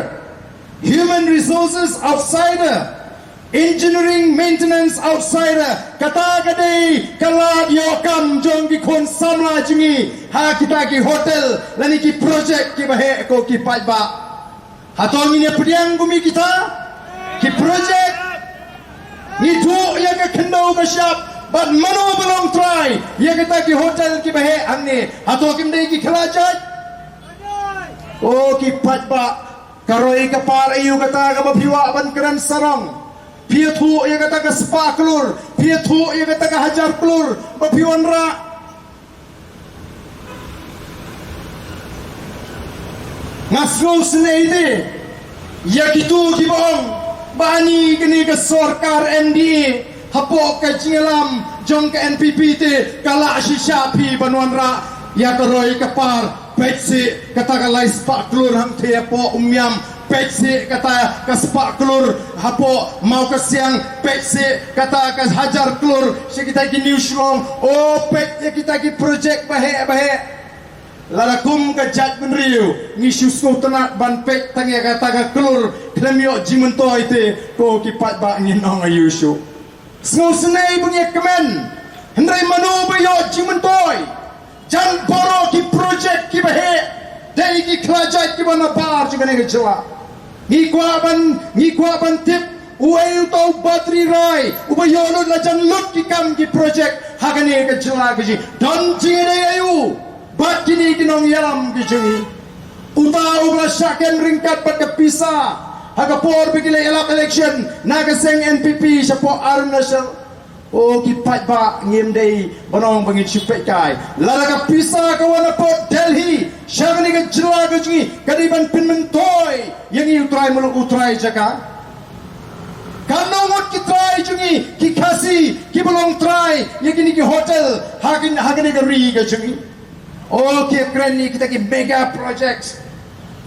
[SPEAKER 1] human resources outsider engineering maintenance outsider kata kadai kala diokam jong ki kon samla jingi ha kita ki hotel lani ki project ki bahe ko ki pajba hatong ini pediang gumi kita ki project ni tu yang ke kendau ke siap but mano belum try ya kita ki hotel ki bahe angni hatong kim dei ki khelajat oh ki pajba karoi kapar ayu kata ka bapiwa ban keran sarong Pia thu ia kata ke sepa kelur, pia thu ia kata ke hajar kelur, bapiwan ra. Ngaslo senai ini, ya gitu kibong, bani kini ke sorkar MDA, hapok ke jingalam, jong ke NPP te, kala shisha pi banuan ra, ya keroi kepar, petse kata ke lai sepa kelur hang te po umyam. Pekse kata ke sepak kelur hapo mau ke siang pekse kata ke hajar kelur si kita ki new slong oh pek kita ki project bahe larakum ke judgment riu ni susku tenat ban pek tangi kata ke kelur klemio jimento ite ko ki pat ba ngin ong ayusu sngo senai bunyi kemen hendrai manu bayo jimentoi jan boro ki project ki bahe dai ki klajat ki bana bar juga ne kecewa ni kwa ban tip uai tau bateri rai ubayono la jan lut ki kam ki project hagane ke jela ki don jingere ayu bat kini kinong yalam ki jingi uta ubla shaken ringkat pat ke pisa haga por bigile elap election naga seng NPP sapo arnasal oh ki pat ba ngim dei banong bangit sipet kai laraga pisa kawana pot Delhi syagani ke jela ke jingi kadiban pinmentoi yang ini utrai muluk utrai jaka kanongot ki try jungi ki kasi ki belum try yang ini ki hotel hagin ke ri ke jungi oh ki keren ni kita ki mega projects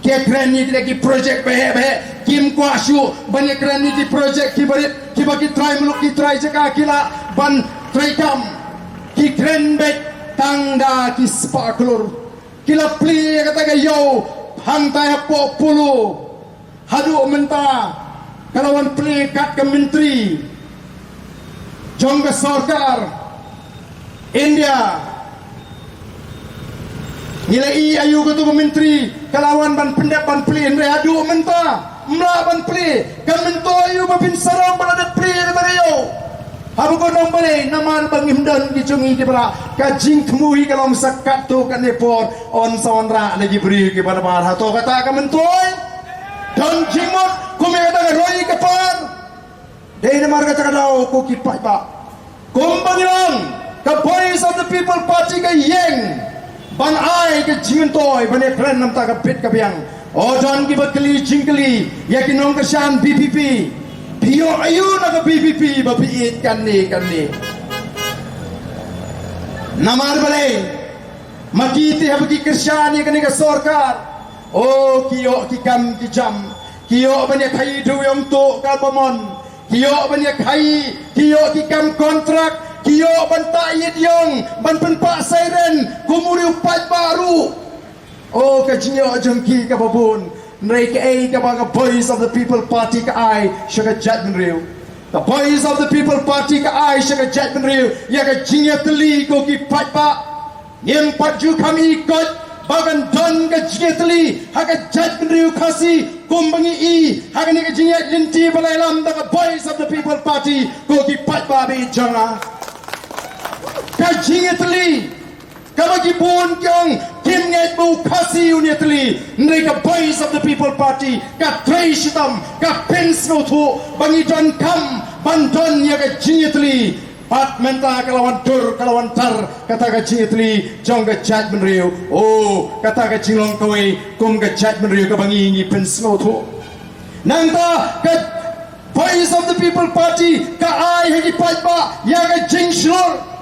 [SPEAKER 1] ki keren ni kita ki project behe kim kuasu banyak keren ni ki project ki barit ki bagi try muluk ki try jaka kila ban try kam ki keren bet tangda ki sparklur kila pli kata ke yo hantai hapo pulu hadu menta kalawan pelikat ke menteri jong ke sarkar India nilai ayu ke tu menteri kalawan ban pendek ban peli India hadu menta mla ban peli ke mento ayu babin sarong balada peli kata yo habu ko nombale naman bang himdan di jungi di bara ka jing tmui kalau sakat tu kan nepor on sawanra lagi beri ke pada bar hato kata ka mentoi don jimot kumi kata roi kapar dei namar kata kadau ko kipai ba kumbangilang ka voice of the people party ka yeng ban ai ka jingtoi bane plan nam ta ka pit ka biang o don ki bakli jingkli yakinong ka shan BPP Pio ayu na ka BPP bapiit kan ni namar balai makiti habki kersyani kan ka sarkar oh kiyo ki kam ki jam kiyo banya khai du yom to ka pamon kiyo banya khai kiyo ki kam kontrak kiyo ban ta'yid yong ban penpa siren kumuri upat baru oh ka jinyo jengki ka babun mereka ka voice of the people party ka ai syaka judgment riu the voice of the people party ka ai syaka judgment riu ya ka jinyo teli ko ki patpa nyem patju kami ikut bagan don ka jinyo teli haka judgment riu kasi kumbangi i haka ni ka jinyo linti balai lam the voice of the people party ko ki patpa bi janga ka jinyo teli kabagi pun kyong kim nget bu kasi unitli mereka voice of the people party ka tray shitam ka pensno thu bangi don kam bandon ya ka jinitli pat menta kalawan dur kalawan tar kata ka jinitli jong ka judgment riu oh kata ka jinglong kawai kum ka judgment riu ka bangi ngi pensno thu nangta ka voice of the people party ka ai hegi patba ya ka jingshur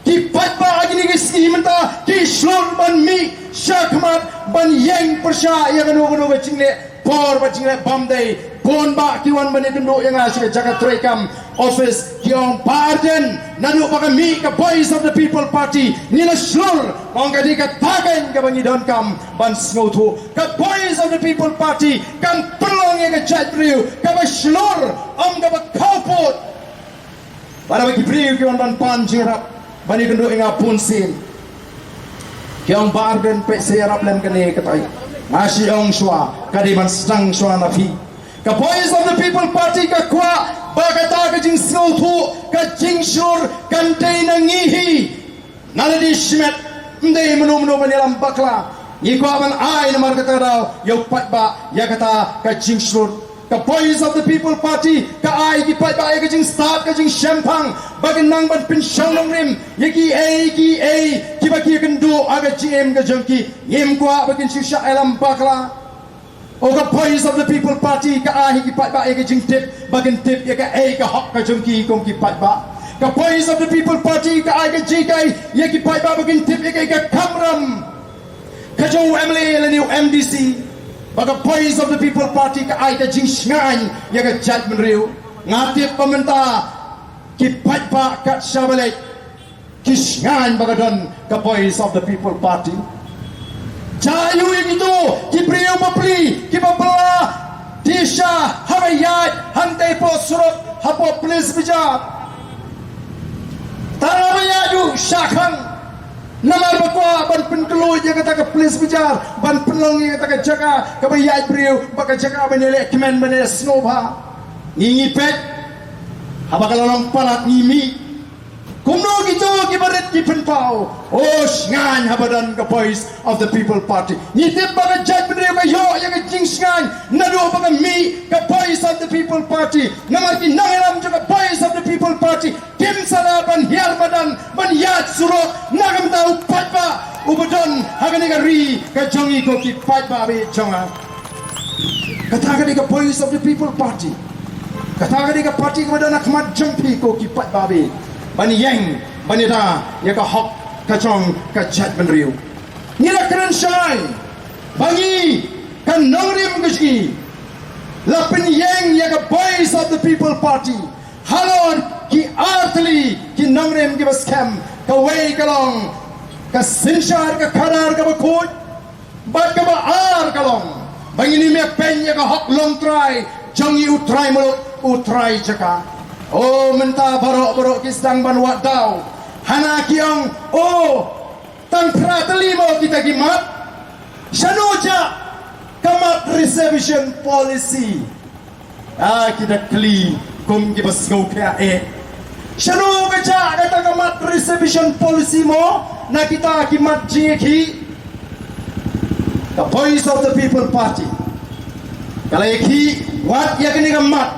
[SPEAKER 1] ki patba agni ke skimenta ki shlor ban mi shakmat ban yang persha yang no chingle por ba chingle bamdai bon ba ki wan ban no yang asik jaga trekam office kyong pardon nanu ba mi ka voice of the people party nila shlor ong ka di ka tagan ka bangi don kam ban snothu ka voice of the people party kan pelong ya ke jat beriu kaba shlur kaba kauput pada bagi beriu ki ban pan jirap bani kendo inga punsin kiong barden pe serap lem kene katai masih ong shwa kadiman stang shwa nafi ka Voice of the People Party ka kwa bagata ka jing snowtu ka jing shur kantay na ngihi naladi shmet ndey menu banilam bakla Iko man ay na markata daw yung patba yakata ka jing shur ka Voice of the People Party ka ay ki patba ay ka jing start ka jing shampang bagin nang ban pinsyang ng rim yaki ki baki kendo aga GM ka jongki yem kwa bagin shusha elam bakla o ka Voice of the People Party ka ay ki patba ay ka jing tip bagin tip yaka ay ka hok ka jongki kong ki patba ka Voice of the People Party ka ay ka jikay yaki patba bagin tip yaka ka kamram Kajong Emily Laniu MDC baga Voice of the People Party ka ay ka jing shngan ya ka jat menriu ngatip pementa ki patpa kat shabalek ki shngan baga don ka Voice of the People Party jayu itu ki priu papli ki babla tisha harayat hantai po surat hapo please bijak tarawayadu syakhan Namar bakwa ban penkelu je kata ke polis bijar ban penlong je kata ke jaga ke bayai beriu baka jaga banele kemen banele snowba ngingi pet haba kalong palat ngimi kumno gitu ki baret ki penpau oh ngan habadan ke Voice of the People Party ngitip baka jat beriu ka yo ya ke jing ngan nadu baka mi ke Voice of the People Party namar ki nangelam juga Voice of the People Party tim sarapan hiar badan ban yat surut nagam tau patba ubadon hagani gari ka jongi ko ki patba be jonga kataga di ka Voice of the People Party kataga di ka party ka badan akmat jongpi ko ki patba be bani yang bani da ya ka hok ka jong ka chat benriu nila kran shai bagi kan nongrim guski lapin yang ya ka Voice of the People Party halon ki artli ki nongrim ki bascam ka way kalong ka sinshar ka karar ka bakut bat ka ba ar kalong bangini me penya ka hok long try jongi utray muluk utray jaka oh menta barok ki sedang ban wadau hana kiong oh tang prateli mo kita gimat shanuja kamat reservation policy kita kli kum ki basgau kya Shanu kaca kata kamat reservation policy mo na kita kimat jiki the Voice of the People Party kalau iki wat ya kini kamat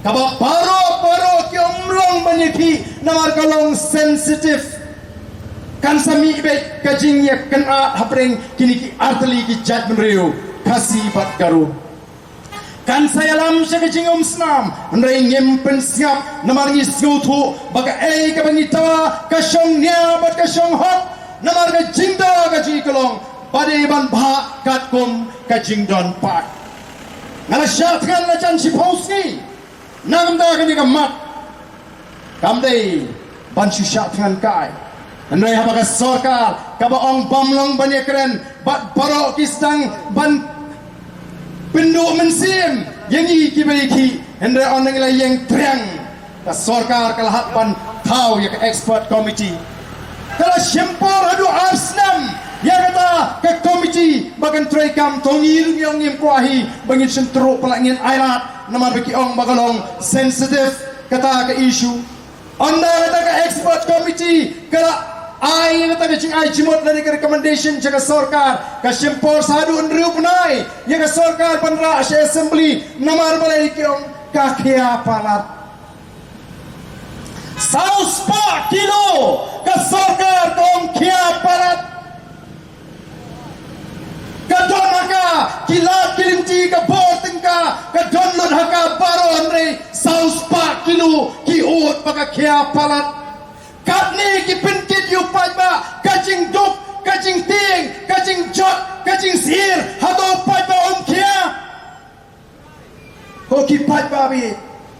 [SPEAKER 1] kaba paro ki omlong banyaki namar kalong sensitive kan sami bet kajing ya kena hapreng kini ki artli ki jat menriu kasih bat garu kan saya lam sa kajing snam ndai ngem siap namar ngi skutu baka ka bangita ka shong nya bat ka shong hot namar ka jingda ka jikolong pade ban bha kat kum ka jingdon pat ngala syat kan la chan si pausi nang da ka ni ka mat kam dei ban si syat kan kai ndai ha baka sarkar ka ba ong bamlong banyekren bat barok kisdang ban Penduk mensim yang iki baiki hendra onang la yang triang ka sarkar kalahat ban tau ya ka expert committee kala syempor adu arsnam ya kata ka committee bagan try kam tongir yang ngim kuahi bangin sentro pelangin airat nama beki ong bagalong sensitive kata ka issue anda kata ka expert committee kala ai kata ka cing ai jimot dari recommendation jaga sarkar ka syempor sadu ndriu punai ya ka sarkar panra asya assembly namar balai kiong ka khia palat saus pa kilo ka sarkar kong khia palat ka don haka kilat kilimti ka boting ka don lod haka baron re saus pa kilo ki ut paka khia palat Katni ki penkit yu pajba kajing duk kajing ting kajing jot kajing sir hato pajba kia ko ki pajba bi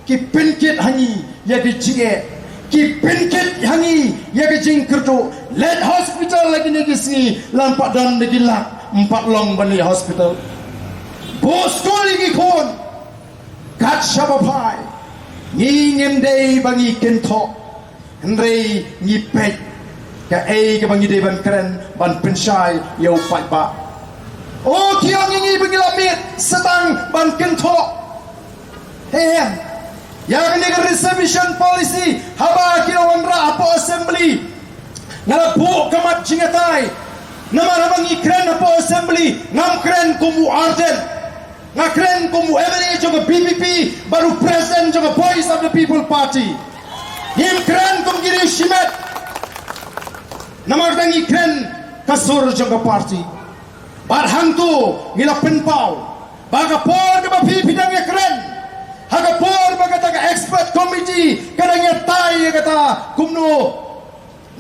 [SPEAKER 1] ki penkit hangi ya ki jinge ki penkit hangi ya ki jing kertu let hospital lagi ni kisi lampak dan lagi lak empat long bani hospital bos ko lagi pun kat syabapai ngi ngemdei bangi kentok Henry ngi pek ka ke bangi de ban keren ban pensyai yau pat ba oh kiang ngi bangi lamit setang ban kentok hem yang ini reservation policy haba kirawan ra apa assembly ngala bu kamat jingatai nama rabangi keren apa assembly ngam keren kumu arden ngakren kumu MNA juga BPP baru presiden juga voice of the people party him keren kum giri shimet nama dangi keren kasur juga party bar hantu ngila penpau baga por ke BPP dangi keren haga por baga taga expert committee kadangnya tai kata kumno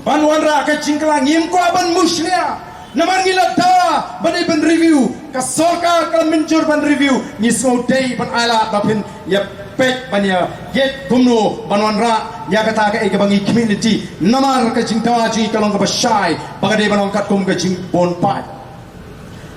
[SPEAKER 1] banwanra ka cingklang him ko aban muslia Naman ngila da bani ban review ka sorkar ka mencur ban review ni so day ban ala bapin ya pek ban ya get kumno banwan ra ya kata ka e bangi community namar ka jingtawa ji kalong ka basai bagade banong kat kum ka jing bon pai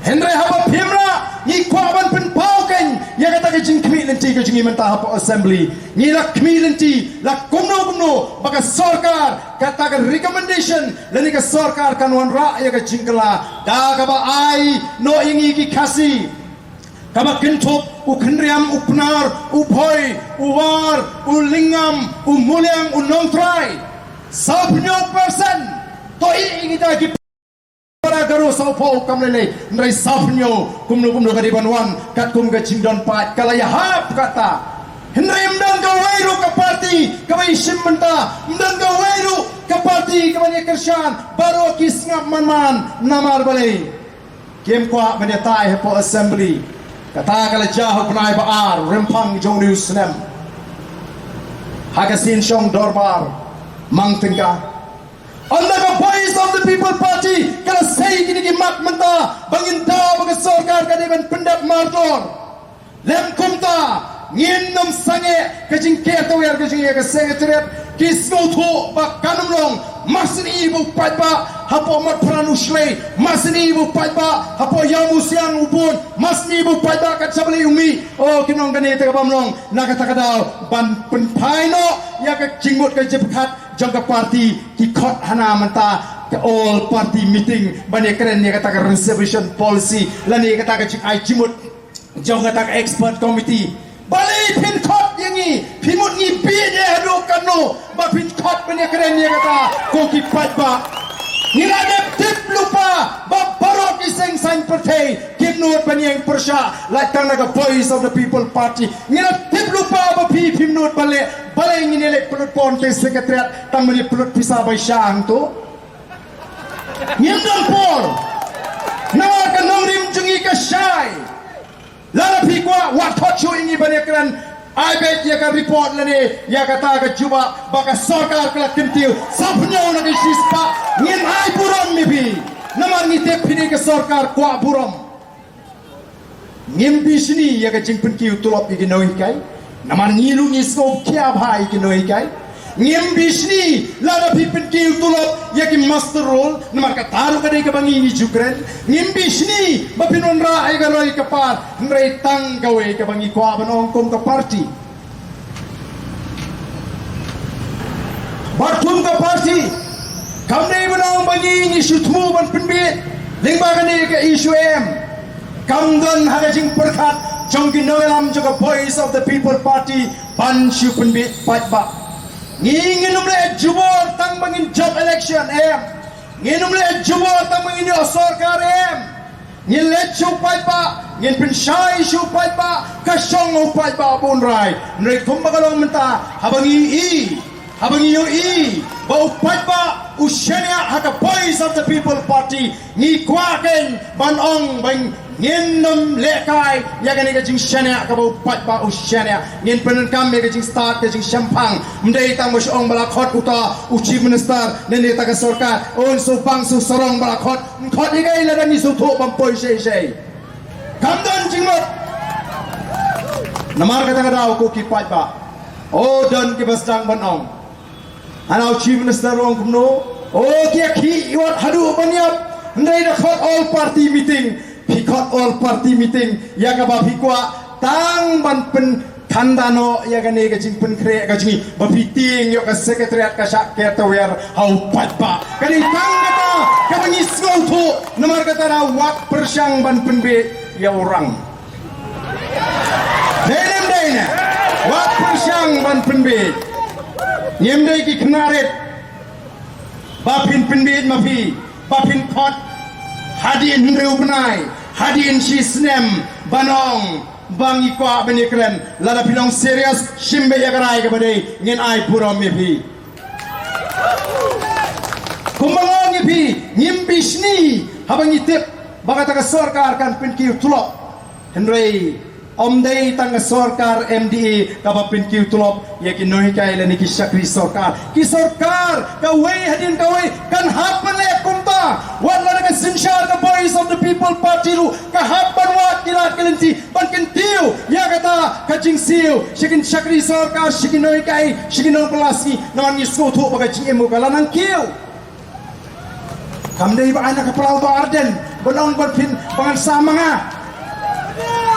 [SPEAKER 1] Henry haba phimra ni kwa ban pen pau ken ya kata ka jing community ka jing menta haba assembly ni la community la kumno baka sorkar kata ka recommendation lani ka sorkar kanwan ra ya ka jingkala da ka ba ai no ingi ki khasi kaba kinthop u khnriam u pnar u phoi u war u lingam u mulyang u nongtrai sabnyo person to ingi ta ki para garo sau pau kamlele nrai sabnyo kumno ka dibanwan kat kum ka jingdon pat kala ya hap kata Henry mdan ka wairu ka parti ka bai simmenta mdan ka wairu ka parti ka bani kershan baro kisngap man namar balai kem kwa bani tai po assembly kata kala jaho pnai ba ar rempang jong news nem hagasin shong dorbar mang tingka Anda ka voice of the people party kala say gini ki mak menta bangin da baga sorkar ka deban pendak martor lem kumta ngin nam sange kajing keto yar kajing ya ka secretariat kisgo tho ba kanum long masin ibu patba hapo mat pranu shlei masin ibu patba hapo yamu siang ubun masin ibu patba ka chabli umi oh kinong gani te ka bamlong nakata daw ban penpaino ya ka jingut ka jepkhat jangka parti ki khot hana manta ke all party meeting bani keren ya kata reservation policy lani kata ka ai jimut jangka tak expert committee bali pin khot yangi pimut ni bi ne hadu kanu ba pin khot bani keren ya kata ko ki patba nilade tip lupa ba barok iseng sang partai kimnut bani yang persya latang naga voice of the people party nilade tip lupa ba pi pimnut bale balai ini lek pelut ponte sekretariat tang meni pelut pisah bai syang tu nyendang por nawar ka nongrim jungi ka syai lala pikwa wa thochu ini banekran ai bet ya ka report lane ya kata ka juba baka sorkar kala kimtiu sapnyo na ki sispa ngin ai buram mi bi namar ni te phini ka sorkar kwa buram ngim bisni ya ka jingpun ki utulop ki noi kai namar ngilu ngisop kya bhai ki noi kai ngim bisni lada pipin ki utulop ya ki master role namar ka taru ka dei ka bangi ni jukren ngim bisni bapinon ra ai ga roi ka par nrai tang ka we ka bangi kwa banong kom ka party batum ka party kam dei banong bangi ni shutmu ban pinbit lingba ka ni ka issue em kam don hagajing perkhat Jongki Noelam juga voice of the people party ban syupun bit patba nginum le jubor tang bangin job election nginum le jubor tang bangin sorkar ngin le chu patba ngin pin shai chu patba ka shong patba bonrai nrei thumba kalong menta habangi yo bau patba ushania haka voice of the people party ni kwaken ban ong bang ngin nam lekai ya gani ka jing shania ka bau patba ushania ngin penan kam me ka jing start ka jing shampang mdei tang mos ong bala khot uta chief minister nene ta ka sarkar on so bang su sarong bala khot ni gai la ni su tho bam poi sei kam don jing mot namar ka ta daw ko ki patba o don ki basdang ban ong anau chief minister ong kumno o kia ki wat hadu banyap ndai da khot all party meeting pikot all party meeting ya ka ba pikwa tang ban pen kandano ya gani ka jing pen kre ka jing bapiting yo ka sekretariat ka syak ke tawer hau pat ba kani tang kata ka bangi sngau thu nomor kata na wak persyang ban pen be ya orang denem dena wak persyang ban pen be nyem dei ki knaret bapin pen be mapi bapin khot hadin reu benai hadin si snem banong bang ikwa benikren lada pinong serius shimbe yagarai ke badai ngin ai puram mepi kumbangong mepi ngimpi shni habang itip bagata ka sarkar kan pinki tulok henrei omdei tang sarkar MDA ka ba pinki tulok ya ki noi kai le ni ki sakri sarkar ka wei hadin ka wei kan happen le kumta wala ka sinshar ka voice of the people party lu ka happen wat kila kelinti ban ken tiu ya kata ka jing siu shikin sakri sarkar shikin noi kai shikin non klasi non ni so thu ba ka jing emu kala nang kiu kamdei ba anak ka pelau ba arden bonong berpin bangan samanga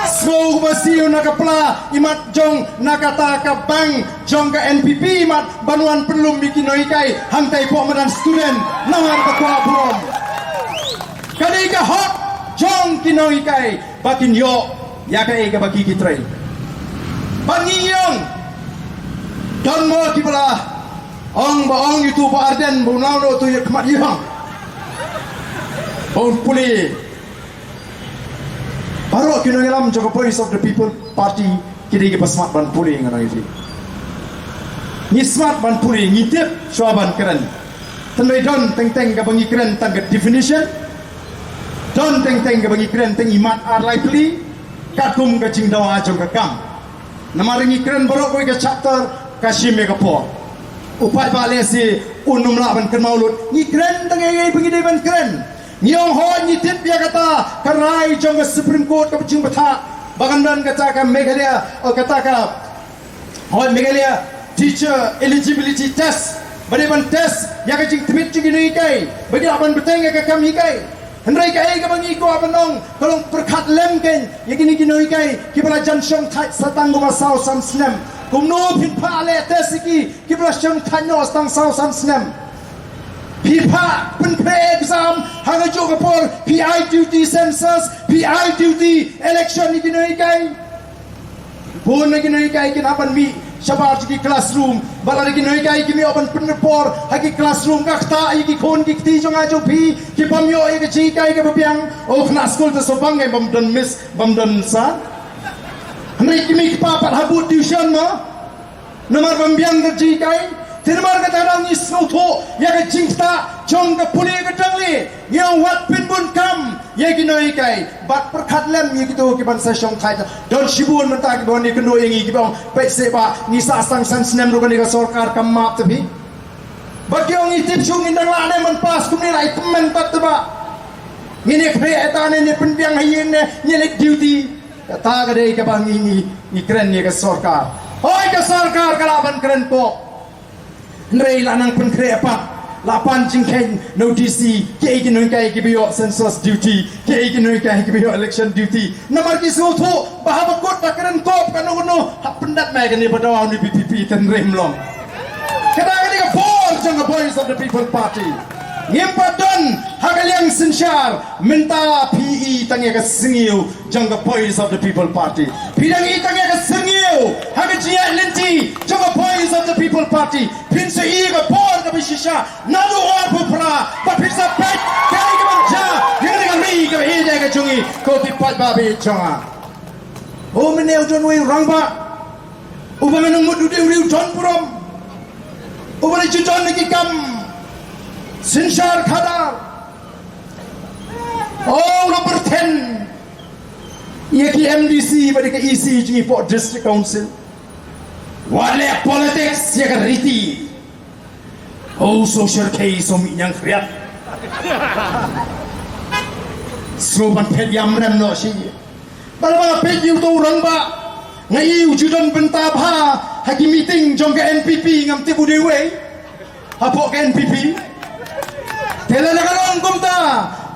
[SPEAKER 1] Slow basiu nakapla imat jong nakata ka bang jong ka NPP imat banuan pelum bikin noikai hantai po madan student nangan ka kwa burom kadai ka hot jong kinoikai bakin yo ya kai ka bagi kitrai bangiyong don mo kibala ong ba ong itu pa arden bunau no tu yakmat yang bon puli baru kini ngelam jaga voice of the people party kini kita smart ban puri ngana itu. Ni smart ban puri ngitip swaban keren. Tandai don teng teng ka bangi keren tang definition. Don teng teng ka bangi keren teng imat are likely katum ka jing dawa jong ka kam. Namaringi keren baru ko ka chapter kasim ka po. Upat bale si unum la ban kermaulut. Ni keren teng ai bangi dei ban keren. Nyong ho nyitip dia kata karai jong Supreme Court ka jing bata bagandan kata ka Meghalaya kata ka ho Meghalaya teacher eligibility test bade ban test ya ka jing tmit jing ni kai bade aban beteng ka kami kai hendrai kai ka bangi ko abanong kolong perkhat lem ken ya gini ginoi kai kibala janshong thai satang go sau sam snem kumno phin pha le test ki kibala shong thanyo stang sau sam snem Pipa pen exam hanga juga por PI duty census PI duty election ni kinoi kai pun ni kinoi kai kinapan mi sabar di classroom bala ni kinoi kai kimi open pen por hagi classroom ka kta iki kon ki ti jong ajo pi ki pamyo ai ki chi kai ka babiang o khna school te sobang ai bam don miss bam don sa ni kimi ki pa habut tuition ma nomor bambiang ka chi kai Tirmar kata orang ni snowto ya ke cinta jong ke puli ke dangli yang wat pin bun kam ya kinoi kai bat perkhat lem ni gitu ke ban sa shong khai don shibun menta ke bon ni kendo yang gi bang pe se ba ni sa sang san snem ro ni ka sarkar kam map tapi bagi orang itip chung indang la ne man pas kum ni lai temen pat ba ni pre eta ne penbiang hayin ne ni duty kata ke dei ke bang ni keren ni ka sarkar oi ka sarkar kalaban keren ko Nrei lanang pen kre apa lapan jingken no DC ke ikin noi kai ki bio census duty ke ikin noi kai ki bio election duty namar ki so tho bahaba kot takaran top kanu no hapendat mai kan ni badaw ni PPP ten remlong kada ni ka for jang voice of the people party Ngimpadan hagaliang sinsyar minta PE tangi ka singiu jang voice of the people party pidang tangi ka singiu hagajia linti jang voice of the people party pinsa iga por ka bishisha nadu or pupra pa pinsa pet kali ka manja yun ka mi ka hide ka chungi ko tipat babi chonga o meneu don wi rangba ubangan mudu diu don purom ubani juton ni kam Sinshar Khadar number 10 Yaki MDC pada ke EC jingi for district council wale politics ya kan riti social case om yang kriat sloban pet yam rem no si bala pet yu to rang ba ngai ujudan benta bha haki meeting jong ke NPP ngam tibu dewe hapok ke NPP Tela na kalong kumta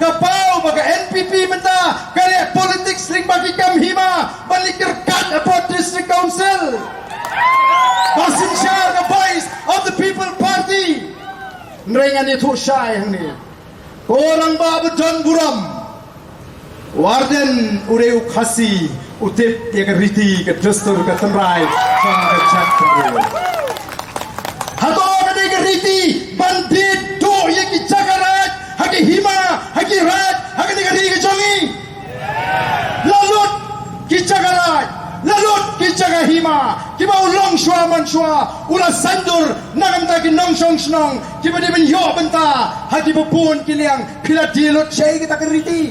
[SPEAKER 1] kapau baga NPP menta kare politik sering bagi kam hima balik kerkat about district council basin syar the voice of the people party nrengan itu syai ni orang ba beton buram warden ureu khasi utip dia ke riti ke dustur ke temrai sang ke chat hato ke dia riti bandit do ye ki cakarat haki hima haki rat haki dia ke jongi lalut ki cakarat lalut ki caga hima ki ba ulong shwa man shwa ula sandur nagam ta ki nong song snong ki ba dia ben yo benta haki bupun ki liang pila dilot chei kita ke riti.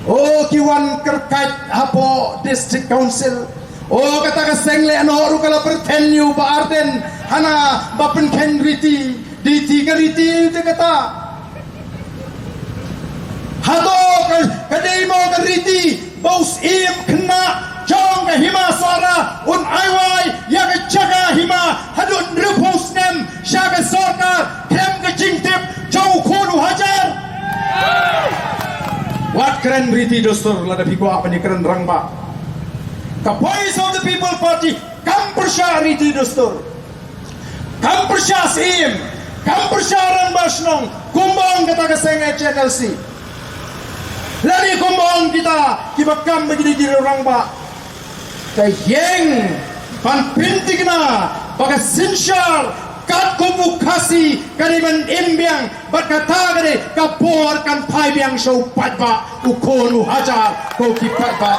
[SPEAKER 1] Oh kiwan kerkat hapo district council. Oh kata ka sengle ano ru kala pertenyu ba arden hana bapen ken riti di tiga riti itu kata. Hato kadai mo ka riti baus im kena jong ka hima sora un aiwai ya ka jaga hima hadun rupos nem syaga sorka kem ka jingtip jauh kono hajar. What keren riti dostur lada bigwa apa ni keren rangba. The voice of the people party kam persya riti dostur. Kam persya sim, kam persya ran basnong kumbang kata keseng HNLC. Lari kumbang kita kibakam begini di rangba. Kayeng pan pintigna baga sinsyar kat kubu kasi kaniman imbiang berkata kani kapor kan pai biang show patba ukonu hajar ko ki patba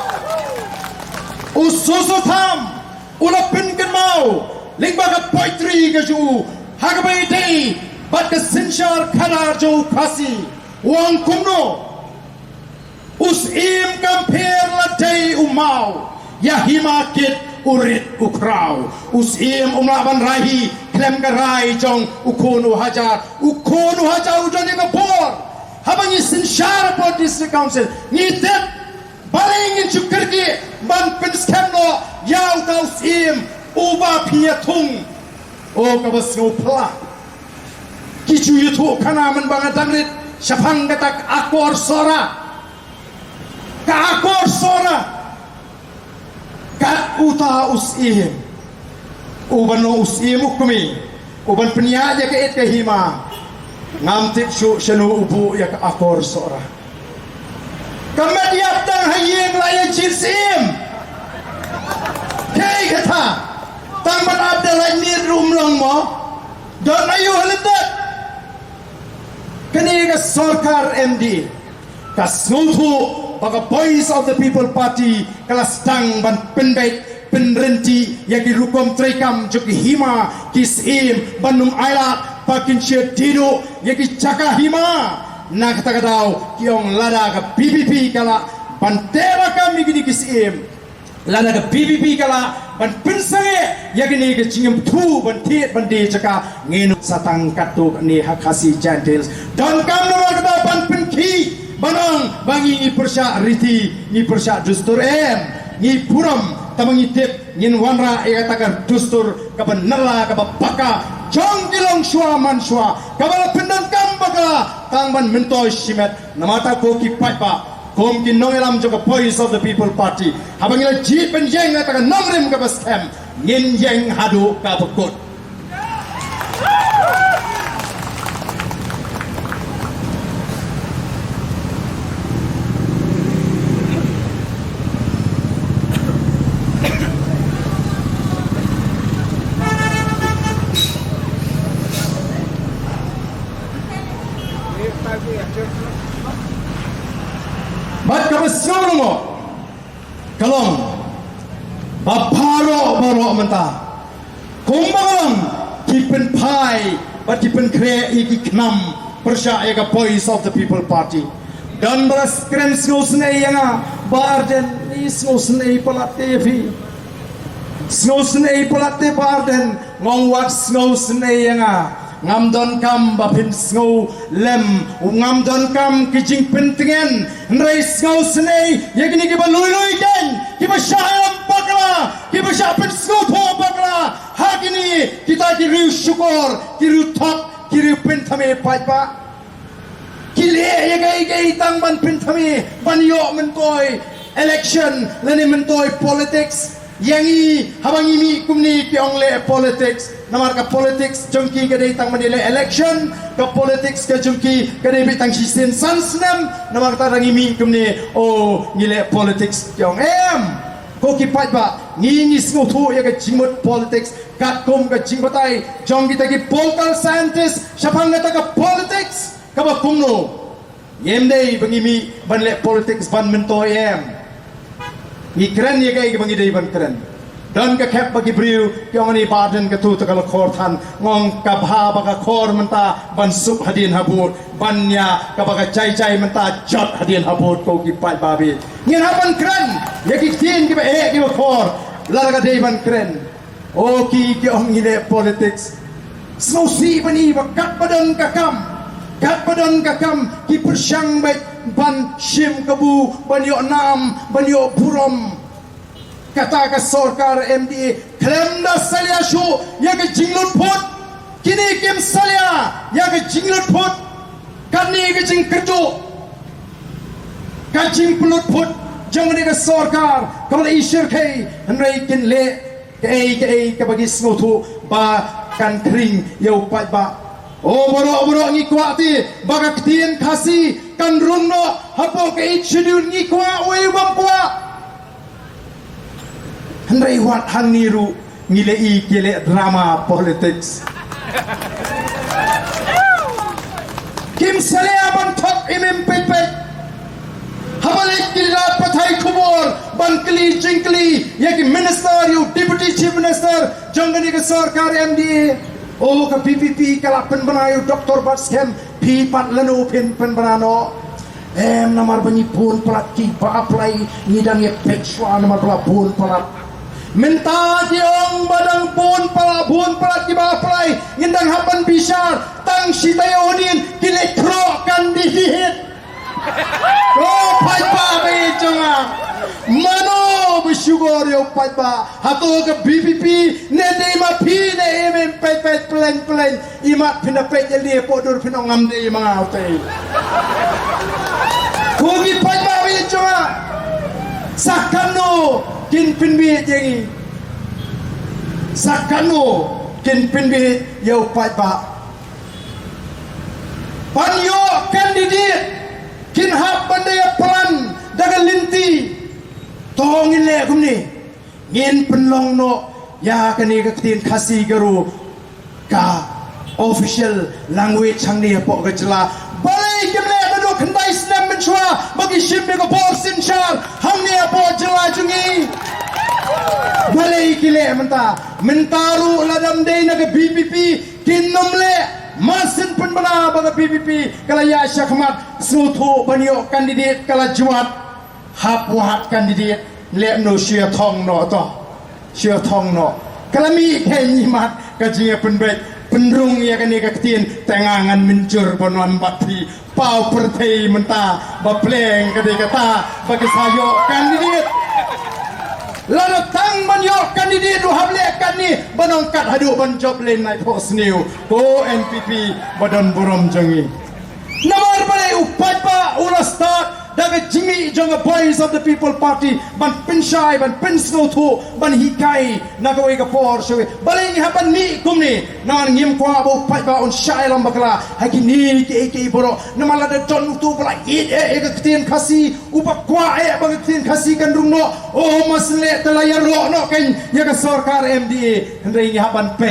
[SPEAKER 1] ususu tham ulapin kan mau lingba ka poetry ka ju hagabai dei bat ka sinshar khadar jo kasi wang kumno us im compare la dei umau ya himakit urit ukrau usim umlaban rahi klem garai jong ukonu hajar ujon ni kapor habangi sinshar po district council ni tep baling in chukergi ban penskemno yau tau sim uba piatung o kabas no pla kichu yutu kana man banga dangrit syapang katak akor sora ka akor sora kat uta usim uban no usim ukmi uban penyaja ke et ke hima ngam tip shu shanu ubu ya ka akor sora kamadiap tang hayeng layan cilsim kei kata tang ban abdalai mir rumlong mo don ayu haletat kani ka sarkar MD ka snutu baka voice of the people party kelas tang ban penbait penrenti yaki rukom trekam joki hima kisim bandung aila pakin syedino yaki caka hima na kata kadau kiong lada ka PPP kala bantera kami gini kisim lada ka PPP kala ban pensange yaki ni ke cingem tu ban tiet ban de caka ngenu satang katuk ni hakasi jantils dan kam nama kata ban penki Manang bangi ni persya riti ni persya dustur ni puram tamangi tip ngin wanra katakan dustur kaban nela kaban baka jong kilong shwa man shwa kabala pendang kam baka tangban mentoy shimet namata ko ki paipa kom ki nongelam joka voice of the people party habangila ji pen yeng katakan nongrim kabas kem ngin yeng hadu kabakut. Bat kabasyon mo kalong baparo mentah kumbang kipen pai bat kipen kre iki knam persya ega voice of the people party dan beras kren snusne yang barden ni snusne pelat TV snusne pelat barden ngongwat snusne yang ngamdon kam bapin snow lem ngamdon kam kijing pentingan nrai snow snei yagini ki balului ken ki basyam bakla ki basyapin snow tho bakla hagini kita ki riu syukur ki riu thak ki riu pentame paipa kile ya gai tang ban pin thami ban yo mentoi election lani mentoi politics yangi habangi mi kumni ki ongle politics namar ka politics jongki ka dei tang manile election ka politics ka jongki ka dei bitang sisen sansnam namar ta rangi mi kumni o ngile politics kyong ko ki pat ba ni sngo thu ya ka jingmot politics kat kom ka jingbatai jongki ta ki political scientist sapang ta ka politics ka ba kumno yem dei bangi mi ban le politics ban mentoi ni keren ye kai bangi dei ban keren dan ka khep bagi briu kyong ni baden ka tu ta kala khor than ngong ka bha ba ka khor manta ban sup hadin habut ban nya ka ba ka chai manta jot hadin habut ko ki pai ba bi ni ban keren ye ki tin ki ba ki ba khor la ka dei ban keren o ki kyong ni le politics snow si bani ba kat badan ka kam kat badan ka kam ki persyang baik ban shim kabu ban yo nam ban yo burom kata ka sarkar MDA klaim da salia shu ya ke jinglut phut kini kem salia ya ke jinglut phut kani ke jing kerjo ka jing pulut phut jang ni ka sarkar kalau isir kai hanrai kin le ke bagi snotu ba kan kring yo pat ba oh boro ngi kwa ti baga ktien khasi kan runno hapo ke schedule ngi kwa oi bam kwa handai wat haniru ngile I kile drama politics kim salia ban thok imem pepe habalik kila pathai khubor ban kli jingkli yaki minister you deputy chief minister jangani ka sarkar MDA oh ka PPP kala pen banayo Dr. Batskem pi pat lanu pen banano namar bani pun plat ki ba apply ni dang ye pechwa namar pala pun plat menta diong badang pun plat ki ba apply ngindang hapan bisar tang sitayo din kilekro kan dihit oh pai pa be jonga mano bersyukur yo pai ba hato ke BPP ne de ma pi ne em pet plan imat pina pet le podur pina ngam de ma te ko gi pai ba be jonga sakano kin pin bi jengi sakano kin pin bi yo pai ba pan yo candidate kin hab bandaya plan daga linti tongin le kumni ngin penlong no ya kani ka tin khasi garu ka official language hang ni po ka chla balai kimle do khandai snam menchwa bagi shimbe ko bor sinchar hang ni po chla chungi balai kile mentaru ladam dei na ka BPP kin nomle masin pun bana baga PPP kala ya syakmat sutu banyo kandidat kala juat hapwat kandidat le no shia thong no kala mi kenyi mat ka jinga penbet penrung ya kani ka tin tengangan mencur bonon bati pau pertei menta ba pleng ka de kata bagi sayo kandidat lalu tang banyo kandidat du hable kan ni banongkat hadu ban job len nai pos new ko NPP badan burom jangi namar balai upat pa ula start daga jimi jonga boys of the people party ban pinshai ban pinsno thu ban hikai nagawai ka por shwe balai ni hapan ni kumni nan ngim kwa bo pai ba on shai lam bakla haki ni ke boro namala de ton tu bala ka ktien khasi upa kwa ba ktien khasi kan rungno oh masle talayar lo no kan ya ka sarkar MDA ndai ni hapan pe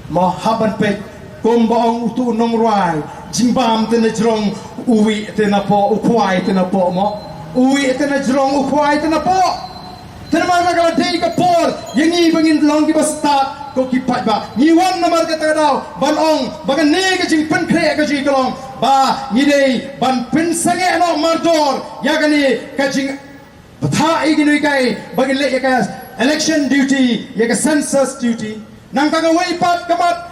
[SPEAKER 1] mo hapan pe kombaong utu nongrai jimbam tena jrong uwi tena po ukwai tena po mo uwi tena jrong ukwai tena po tena mana kala dei ka por yangi bangin long ki basta ko ki pat ba ni wan namar ka tadau ban ong bagan ne ka jing pen kre ka ji kalong ba ni dei ban pen sange no mardor ya gani ka jing patha igini kai bagin le ka election duty ya ka census duty nang ka wai pat kamat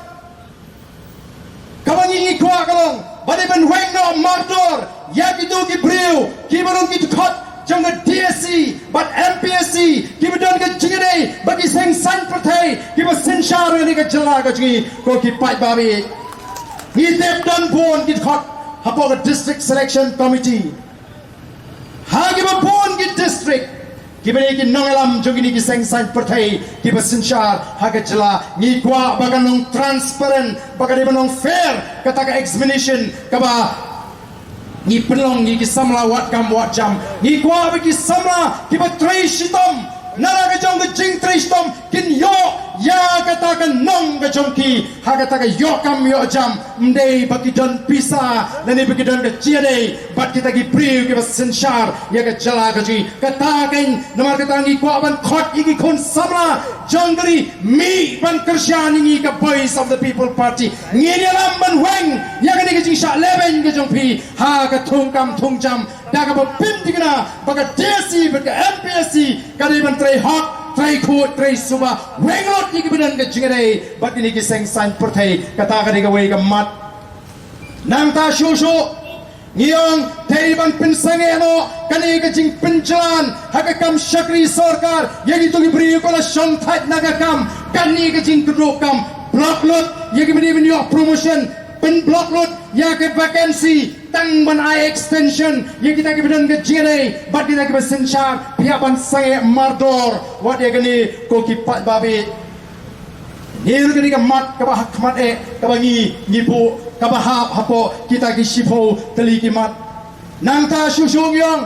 [SPEAKER 1] kawangi kwa kalong bade ben weng no mardor ya kitu ki briu ki barong ki khot jong DSC but MPSC ki badon ka jingade bagi seng san prathai ki ba sinshar ni ka jala ka jingi ko ki pai babi ni dep don bon ki khot hapo ke district selection committee hagi bapun ki district kibani ki nongalam jogini ki sengsan pertai ki basensyar haga jela ni kwa bagan nong transparent bagan nong fair kata ka examination kaba ni penlong ni ki samla wat kam wat jam ni kwa bagi samla ki batrai shitom nara ka jong ke jing trai shitom kin yo ya kata ka nong ka jong ki ha kata ka yo kam yo jam mdei bagi don pisa nani bagi don ka chiade bat kita ki priu ki basensyar ya ka jela ka ji kata kain namar kata ni kwa ban khot ki kon samla jongri mi ban kersian ni ka voice of the people party ni dalam ban weng ya ka ni ka jing sha leben ka jong pi ha ka thung kam thung jam da ka pin tigna baga DSC baga MPSC ka ni ban trai hot trai khut trai suba wenglot ni ki bedan ka jingare bat ni ki seng san pertai kata ka ni ka wei ka mat nang ta shu shu ngiyong teiban pinsange ano kani ka jing pinjalan haka kam syakri sarkar yagi to ki bri ko la shong thait naga kam kani ka jing kro kam block lot yagi bini bini promotion pin block lot ya ke vacancy tang ban ai extension yagi ta ki bedan ka jingare bat kita ki basensyar pihak ban sange mardor wat ya kani ko ki pat babi nir kani ka mat ka ba hakmat e ka ba ngi bu kabahap hapo kita ki shipo teli kimat nang ta shusung yong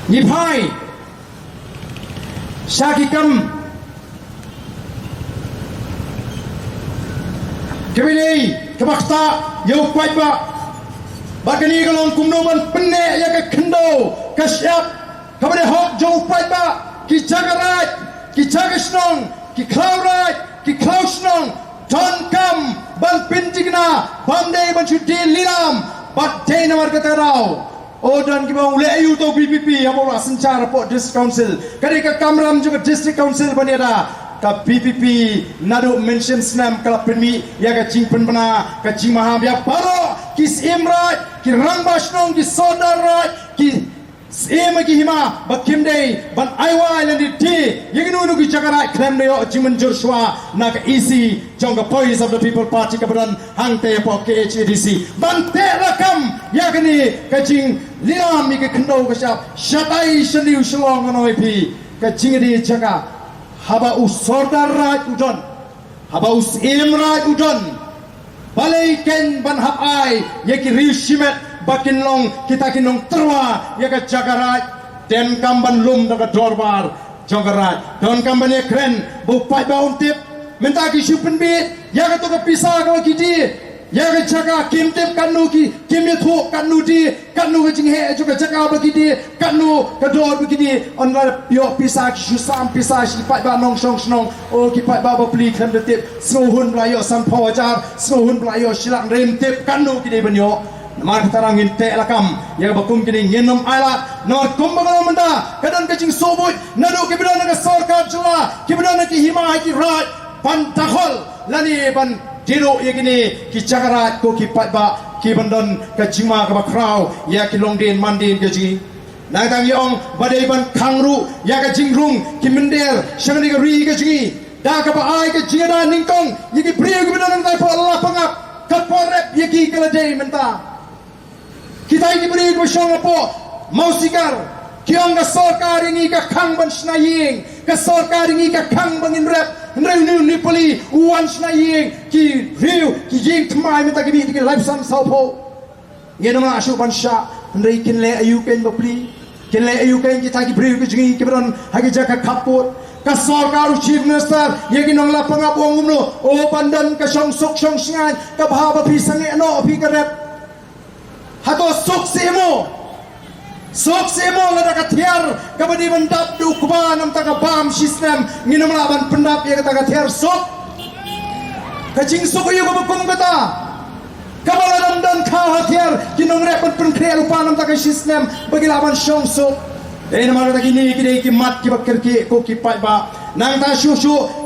[SPEAKER 1] ni phai shaki kam kebini kabakta yo kwai ba bakani kalong kumnoman penne ya ka khndo ka syap kabade hok jo kwai ba ki jagarat ki jagasnong ki khaurat ki klausnong don kam ban pintigna bande ban chuti lilam bat day namar kata rao odan ki bang le ayu to PPP abo la sencara po district council kari ka kamram juga district council baniada ka PPP nadu mention snam kala penmi ya ka jing penbana ka jing mahabya paro ki simrat ki rangbasnong ki sodarat ki ema ki hima bakim day ban aiwa lan di yeginu nu ki chakara klem de jimen joshua na ka easy jong voice of the people party ka badan hang te po ke HDC ban te rakam yakni ka jing liam mi ka khndo ka sha shatai shaliu shlong no pi ka jing di chaka haba usordar raj udon haba us imraj udon balai ken ban hap ai yeki rishimet bakin long kita kinong terwa ya ka jagarat den kamban lum daga dorbar jagarat don kamban ye kren bu pai baun tip menta ki shupen bit ya ka to ka pisa ka kiti ya ka jaga kim tip kanu ki kim ye thu kanu di kanu ka jing he juga jaga ba kiti kanu ka dor ba kiti on la pio pisa ki shu sam pisa ki pai ba nong song snong o ki pai ba ba pli khan de tip sno hun bla yo sam pho jar sno hun bla yo silang rem tip kanu ki de banyo namar tarangin te lakam ya bakum kini ngenom ala nor kumbagano manda kadan kacing sobut nadu kibidana ka sarkar jela kibidana ki hima ki raj pan takhol lani ban jiro yegini ki chagarat ko ki patba ki bandon ka jima ka bakrau ya ki longdin mandin ka ji nang yong badai ban khangru ya ka jingrung ki mender shangani ka ri ka ji da ka ba ai ka jina ningkong yegi priyo kibidana ta po Allah pangap ka porep yegi kala dei menta kita ini beri bersama po mausikar kiong ka sarkar ini ka khang ban snaying ka sarkar ini ka khang bangin rep nreu ni poli uan snaying ki riu ki jing tmai meta ki ki live sam saupo ngeno ma asu ban sha nrei kin le ayu ken bapli kin le ayu ken kita ki beri ki jing ki bron hagi jaka kaput ka sarkar chief minister yegi nong la pangabong umno o pandan ka song sok song singan ka bhaba phi sange no phi ka rep hato sok semo lada kathiar kabadi bandap du kuba nam taka bam system nginam laban pendap ya kata kathiar sok kacing sok yu bakum kata kabala dam dan kha hathiar kinong rep pen khre lupa nam taka system bagi laban shong sok dei nama kata kini ki mat ki bakir ki ko ki pai ba nang ta shu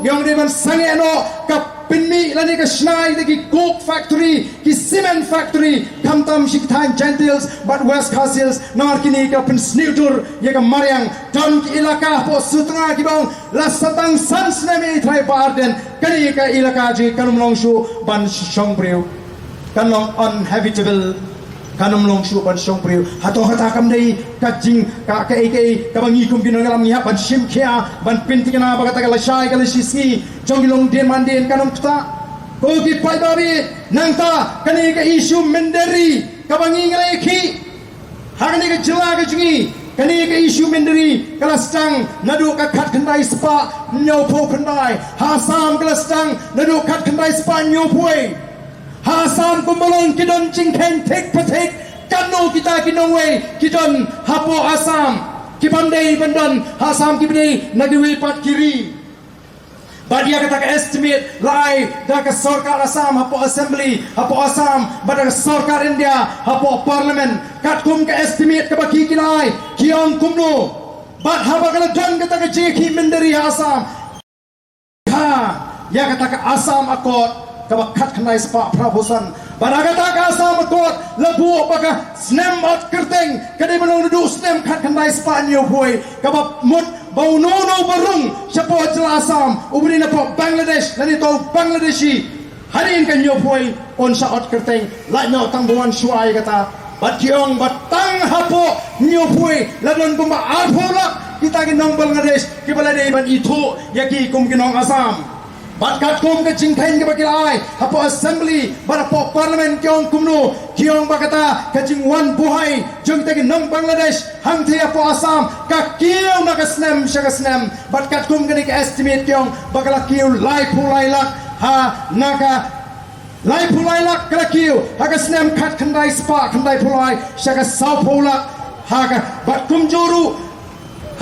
[SPEAKER 1] yong de ban sange no kap pinmi lani ka snai ki coke factory ki cement factory kamtam shikthang gentils but west castles nor kini ka pin sniutur ye ka mariang don ki ilaka po sutra ki bang la satang sans nami thai barden kani ka ilaka ji kanum longshu ban shongbreu kanong unhabitable kanum longshu ban shongbreu hato hata kam dei ka jing ka ka bangi kum kinong lam nya ban shim khia ban pintikana bagata ka shai ka sisi jonglong den manden kanum kta ko ki pai babi nangta kani ka issue menderi ka bangi ngai khi hagani ka jila ka jingi kani ka issue menderi kala stang nadu ka khat khandai spa nyo pho khandai hasam kala stang nadu khat khandai spa nyo phoi hasam kumbalon kidon jingkhen tek patek kanu kita kinongwe kidon hapo asam kibandai bandon hasam kibni nagwi pat kiri badia kata ka estimate lai da ka sarkar asam hapo assembly hapo asam bada sarkar india hapo parliament katkum ka estimate ka baki kilai kiong kumno bad haba kala don kata ka jeki menderi asam ha ya kata ka asam akot kabak khat khanai spa prabosan baragata ka asam akot labu baka snem out kerteng kadai manong du snem khat khanai spa nyo hoi kabak mut bau no barung siapa jela asam ubri na po Bangladesh lani to Bangladeshi harin kan nyo hoi on sa out kerteng la nyo tang buan suai kata bat kiong bat tang hapo nyo hoi ladon bumba arpolak kita kinong Bangladesh kibala dei ban itu yaki kum kinong asam bat kat kum ke jingkhain ke bakilai hapo assembly bar hapo parliament kiong kumnu kiong bakata ke jingwan buhai jung tegi nong Bangladesh hang the hapo asam ka kiong na ka snem bat kat kum ke estimate kiong bakala kiong lai pulai lak ha naka lai pulai lak kala kiong ha ka snem khat khandai spa khandai pulai shaka sau pulak ha ka bat kum juru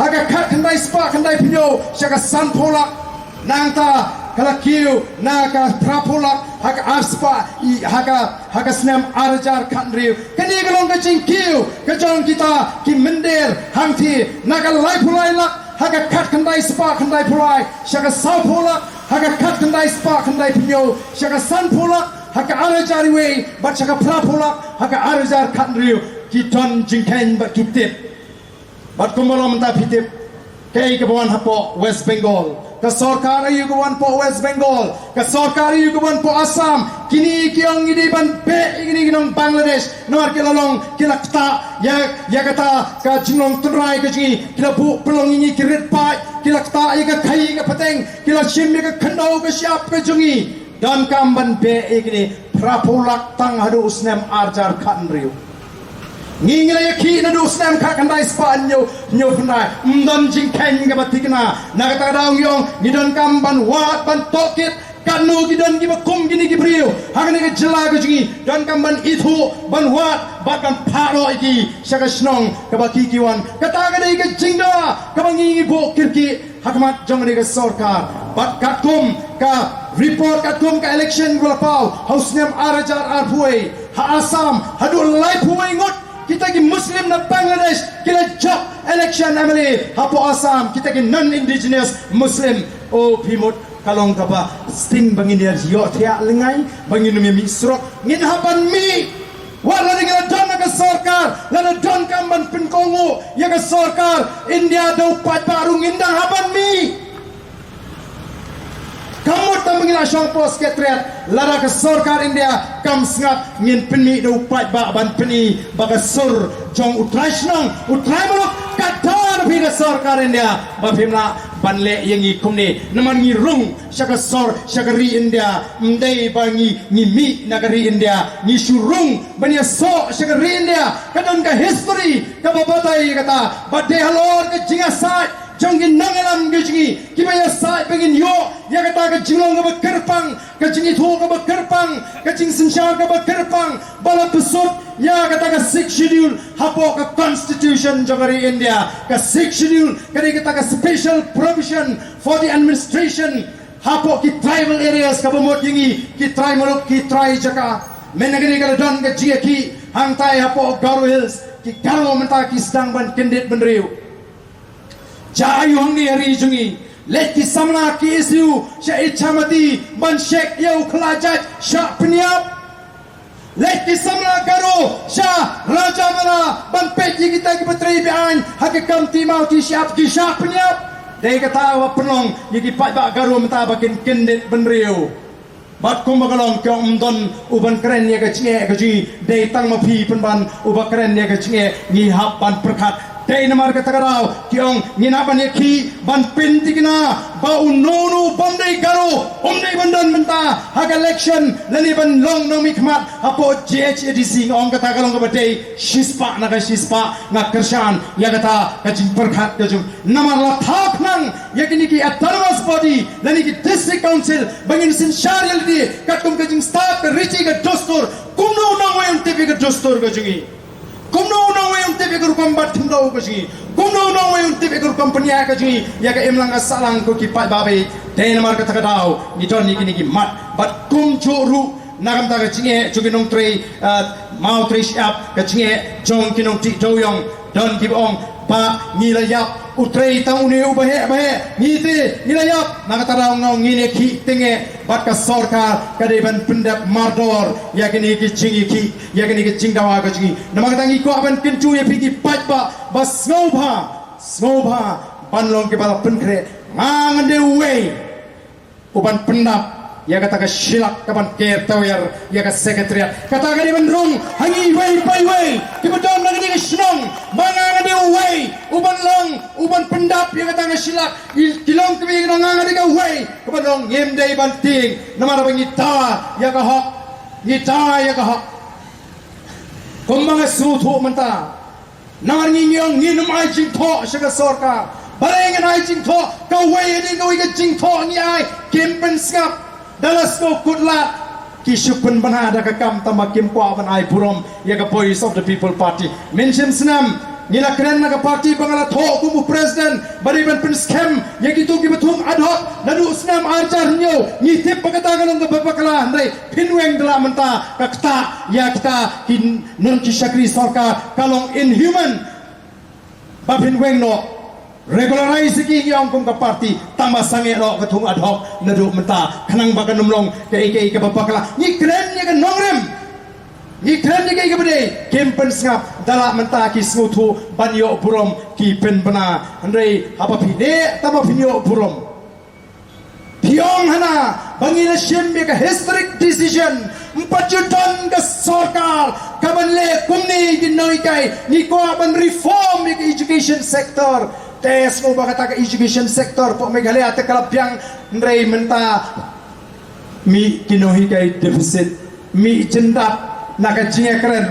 [SPEAKER 1] ha ka khat khandai spa khandai pinyo shaka san pulak nangta kala kiu naka prapulak haka arspa haka snem arjar khandriu kani galong ka jing kiu ka jong kita ki mendir hangthi naka lai pulai lak haka khat khandai spa khandai pulai shaka sau pulak haka khat khandai spa khandai pinyo shaka san pulak haka arjar we bat shaka prapulak haka arjar khandriu ki ton jingkhen ba kitip bat kumbalom ta pitip kay kabuan hapo West Bengal ka sarkar ayu kabuan po West Bengal ka sarkar ayu kabuan po Assam kini kiang ini ban pe ini kinong Bangladesh nor kilalong kilakta ya kata ka jinglong tunrai ka jingi kilabu pelong ini kirit pai kilakta ya ka kai ka pateng kilashim ya ka khandau ka siap ka jingi dan kamban pe ini prapulak tang hadu usnem arjar khanriu ngingira yaki na du snem ka kandai span nyo kandai mdon jingkhen ka batikna nakata daung yong gidon kamban wat ban tokit kanu gidon giba kum gini gibriu hagani ka jela ka jingi don kamban itu ban wat bat ban paro iki shaka snong ka bakikiwan kata ka dai ka jingda ka bangi bo kirki hakmat jongani ka sarkar bat katkum ka report katkum ka election golapau hausnem arajar arpuai ha asam hadu lai puai ngot kita ki Muslim na Bangladesh kita job election namely hapo Assam kita ki non-indigenous Muslim o pimut kalong kaba sting bangin ya yo thia lengai bangin mi misrok ngin hapan mi wala dengan don ka sarkar lana don kamban pinkongo ya ka sarkar India do pat baru ngindang hapan mi kamu tambangin asyong pos ketret lara ke sarkar India kam sngat ngin penni do pat ba ban penni baga sur jong utrai molok katar bi ke sarkar India ba phimna banle yangi kumne naman ngi rung shaka sor shakari India mdei ba ngi mi nagari India ngi surung bania so shakari India kadon ka history ka babatai kata ba de halor ke jinga sai jongin nangalam gejingi kibaya sai pengin yo ya kata ka jinglong ka bakerpang ka jingi tho ka bakerpang ka jing sinsha ka bakerpang bala pesut ya kata ka 6 schedule hapo ka constitution jogari India ka 6 schedule kari kata ka special provision for the administration hapo ki tribal areas ka bamot yingi ki try molok ki try jaka menagari ka don ka jiaki hangtai hapo Garo Hills ki Garo menta ki stang ban kendit benriu Jayu hangni hari jungi let ki samla ki isu sya ichamati ban syek yau kelajat syak peniap let ki samla karo sya raja mana ban pet yi kita ki petri bian hakikam timau ki syak peniap dai kata wa penong yi ki pat ba karo mata bakin kendet benriu bat kum bagalong kyong don uban keren ya ka chinge ka ji dai tang ma phi pen ban uba keren ya ka chinge ni hap ban perkhat dai namar ka tagarau kyong ni na ban ya ki ban pintikina ba unonu bandai garo omdai bandan menta hak election lani ban long no mi khmat apo JHADC ngong ka tagalong ka badai shispa na ka shispa nga kershan ya kata ka jing perkhat ka jung namar la thap nang ya kini ki autonomous body lani ki district council bangin sin sharial di katum ka jing staff ka richi ka dostor kumno na wayon tepi ka dostor ka jungi kumno na wayon tepi ka rukam bat thumdau ka jungi kumno na wayon tepi ka rukam panya ka jungi ya ka emlang asalang ko ki pat babe dai namar ka takadau ni don ni kini ki mat bat kum churu nagam ta ka chinge chugi nong trei mau trei shap ka chinge jong kinong ti doyong don ki ong pa ni la yap utrei tang uni ubahe bahe ni te ni la yap nagataraw ngong ngine ki tinge bat ka sorkar ka de ban pendap mardor ya kini ki chingi ki ya kini ki chingdawa ka chingi namagatang iko aban kinchu ye piki pat ba bas ngobha banlong ke bala penkre mang de way uban pendap ya kata ka silak kapan ke tower ya ka sekretariat kata ka di bandrong hangi way pai way ki badon na ni snong manga de way uban long uban pendap ya kata ka silak kilong ki nang nga de ka way ki badong ngem dei banting namara bangita ya ka hok ngita ya ka hok kumbang sutu menta namar nginyong nginum ai jing tho saka sorka barengan ai jing tho ka way ni ka way ka jing tho ni ai kimpen skap dalas ko kutlat kisupun banada ka kam tamakim kwa ban ai purom ya ka voice of the people party mention snam nila kren na ka party bangala tho kumu president bari ban pen scam ya gitu ki betum ad hoc nadu snam arjar nyo ni tip pagata galong ka babakala ndai pinweng dala menta ka kta ya kita kin nun ki shakri sarkar kalong inhuman ba pinweng no regularize ki yang kum ka party tambah sange ro katung ad hoc nadu menta khanang ba kanumlong ke ke babakala ni kren ni ka nongrem ni kren ni ke bade kempen ngap dala menta ki smutu banyo burom ki pen bana andrei apa pide tama pinyo burom piong hana bangila shembe ka historic decision mpajudan ka sarkar kabanle kumni ginoi kai ni ko ban reform ni education sector tes mo bakata ka education sector po Meghalaya te kalapyang ndrei menta mi kinohi kay deficit mi jendap nakajinga keren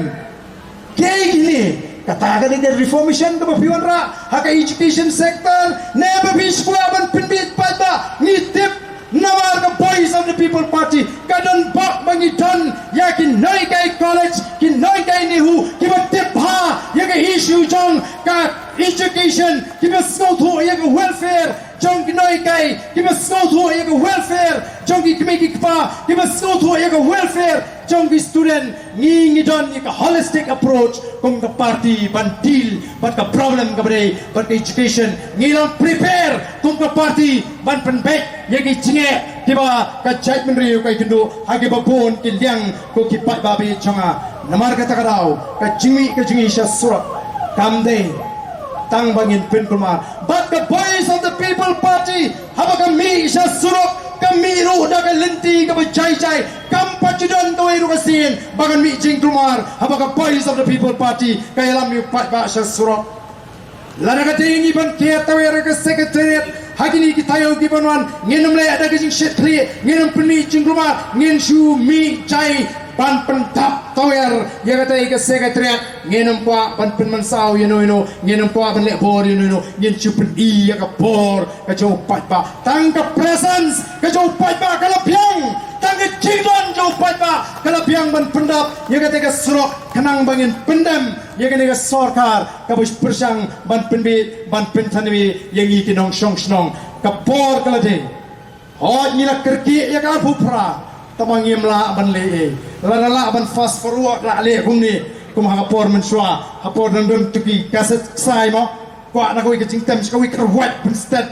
[SPEAKER 1] kay gini katakan ni reformation ka bapiwan ra haka education sector never be squaban pindit pada ni tip nawar ka voice of the people party kadon bak bangiton yakin noi kay college kin noi kay nihu kiba tip ha ya ka issue jong ka education kiba skotho ya ka welfare jong noi kay kiba skotho ya ka welfare jong ki kmeki kpa kiba skotho ya ka welfare jong ki student ngi don ya ka holistic approach kung ka party bantil but ka problem ka bare but ka education ngi lang prepare kung ka party ban penbek ya ki chinge kiba ka chat menriu kay kindu hagi babon ki liang ko ki pat babi changa namar ka takarau ka jingi sya surat kamde tang bangin pen kumar but the voice of the people party haba kami sya surat kami ru da ka lenti ka bajai jai kam pajudan to iru kasin bagan mi jing kumar haba ka voice of the people party kay lam yu pat ba sya surat lana ka tingi ban ke tawera ka secretariat hagini ki tayo ki banwan ngenum le ada ka jing shekli ngenum peni jing kumar ngen shu mi jai ban pentap tower ya kata ke secretariat ngenum kwa ban pen mansau you know ngenum kwa ban le bor you know ngen chupen I ya ka bor ka jo pat ba tang ka presence ka jo pat ba kala pyang tang ka jingdon jo pat ba kala pyang ban pendap ya kata ke surok kanang bangin pendam ya kata ke sarkar ka bus persang ban penbit ban pentanwi yang I kinong shong snong ka bor kala de hot nila kerki ya ka phupra tamangim la ban le la ban fast forward la le kumni kum hapor mensua hapor nandun tuki kaset sai mo kwa na ko ikicing tem ska wik rawat instead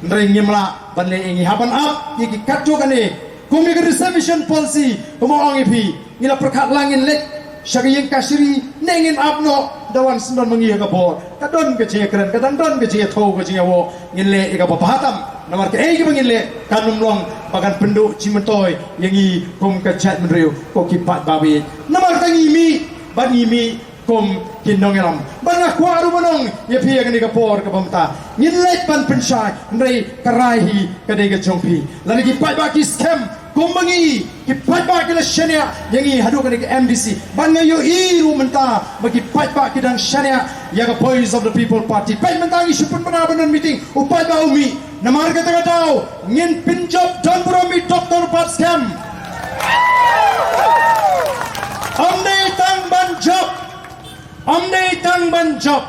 [SPEAKER 1] ndre ngimla ban le ingi haban up yiki katjo kane kumi ke reservation policy kumo ong ipi ngila perkat langin lek syagiyeng kasiri nengin apno dawan sendon mengi ka bor kadon ke cie keren kadang don ke cie tho ke cie wo ngile ka pahatam namar ke ki ngile kanum long bagan penduk cimentoy yangi kum ke chat menriu ko kipat babi namar tangi mi ban mi kum kinong elam banga kwaru manong ye pi ngani ka por ka pamta ngile ban pensyai ndai karahi kadai ka jongpi lani ki pat ba ki scam kumbangi kipat ba kila syania yangi hadu kan ke MDC banga yo iru menta bagi pat ba kidang syania ya ka Voice of the People Party pai menta isu pun benar-benar meeting upai ba umi namar kata tau ngin pinjop don bromi Dr. Pat scam amne tang ban job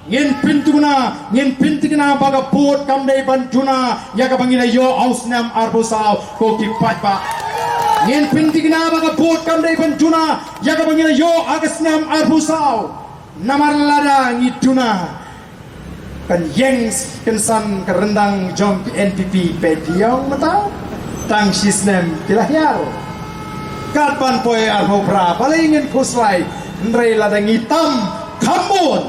[SPEAKER 1] ngin pintu na baga port kamdai banjuna ya ka bangila yo ausnam arbosau ko ki patba ngin pintu na baga port kamdai banjuna ya ka bangila yo agasnam arbosau namar lada ngituna kan yengs kensan kerendang jong NPP pediong mata tang sistem kilahyar katpan poe arbopra palingin puslai ndrei lada ngitam kambon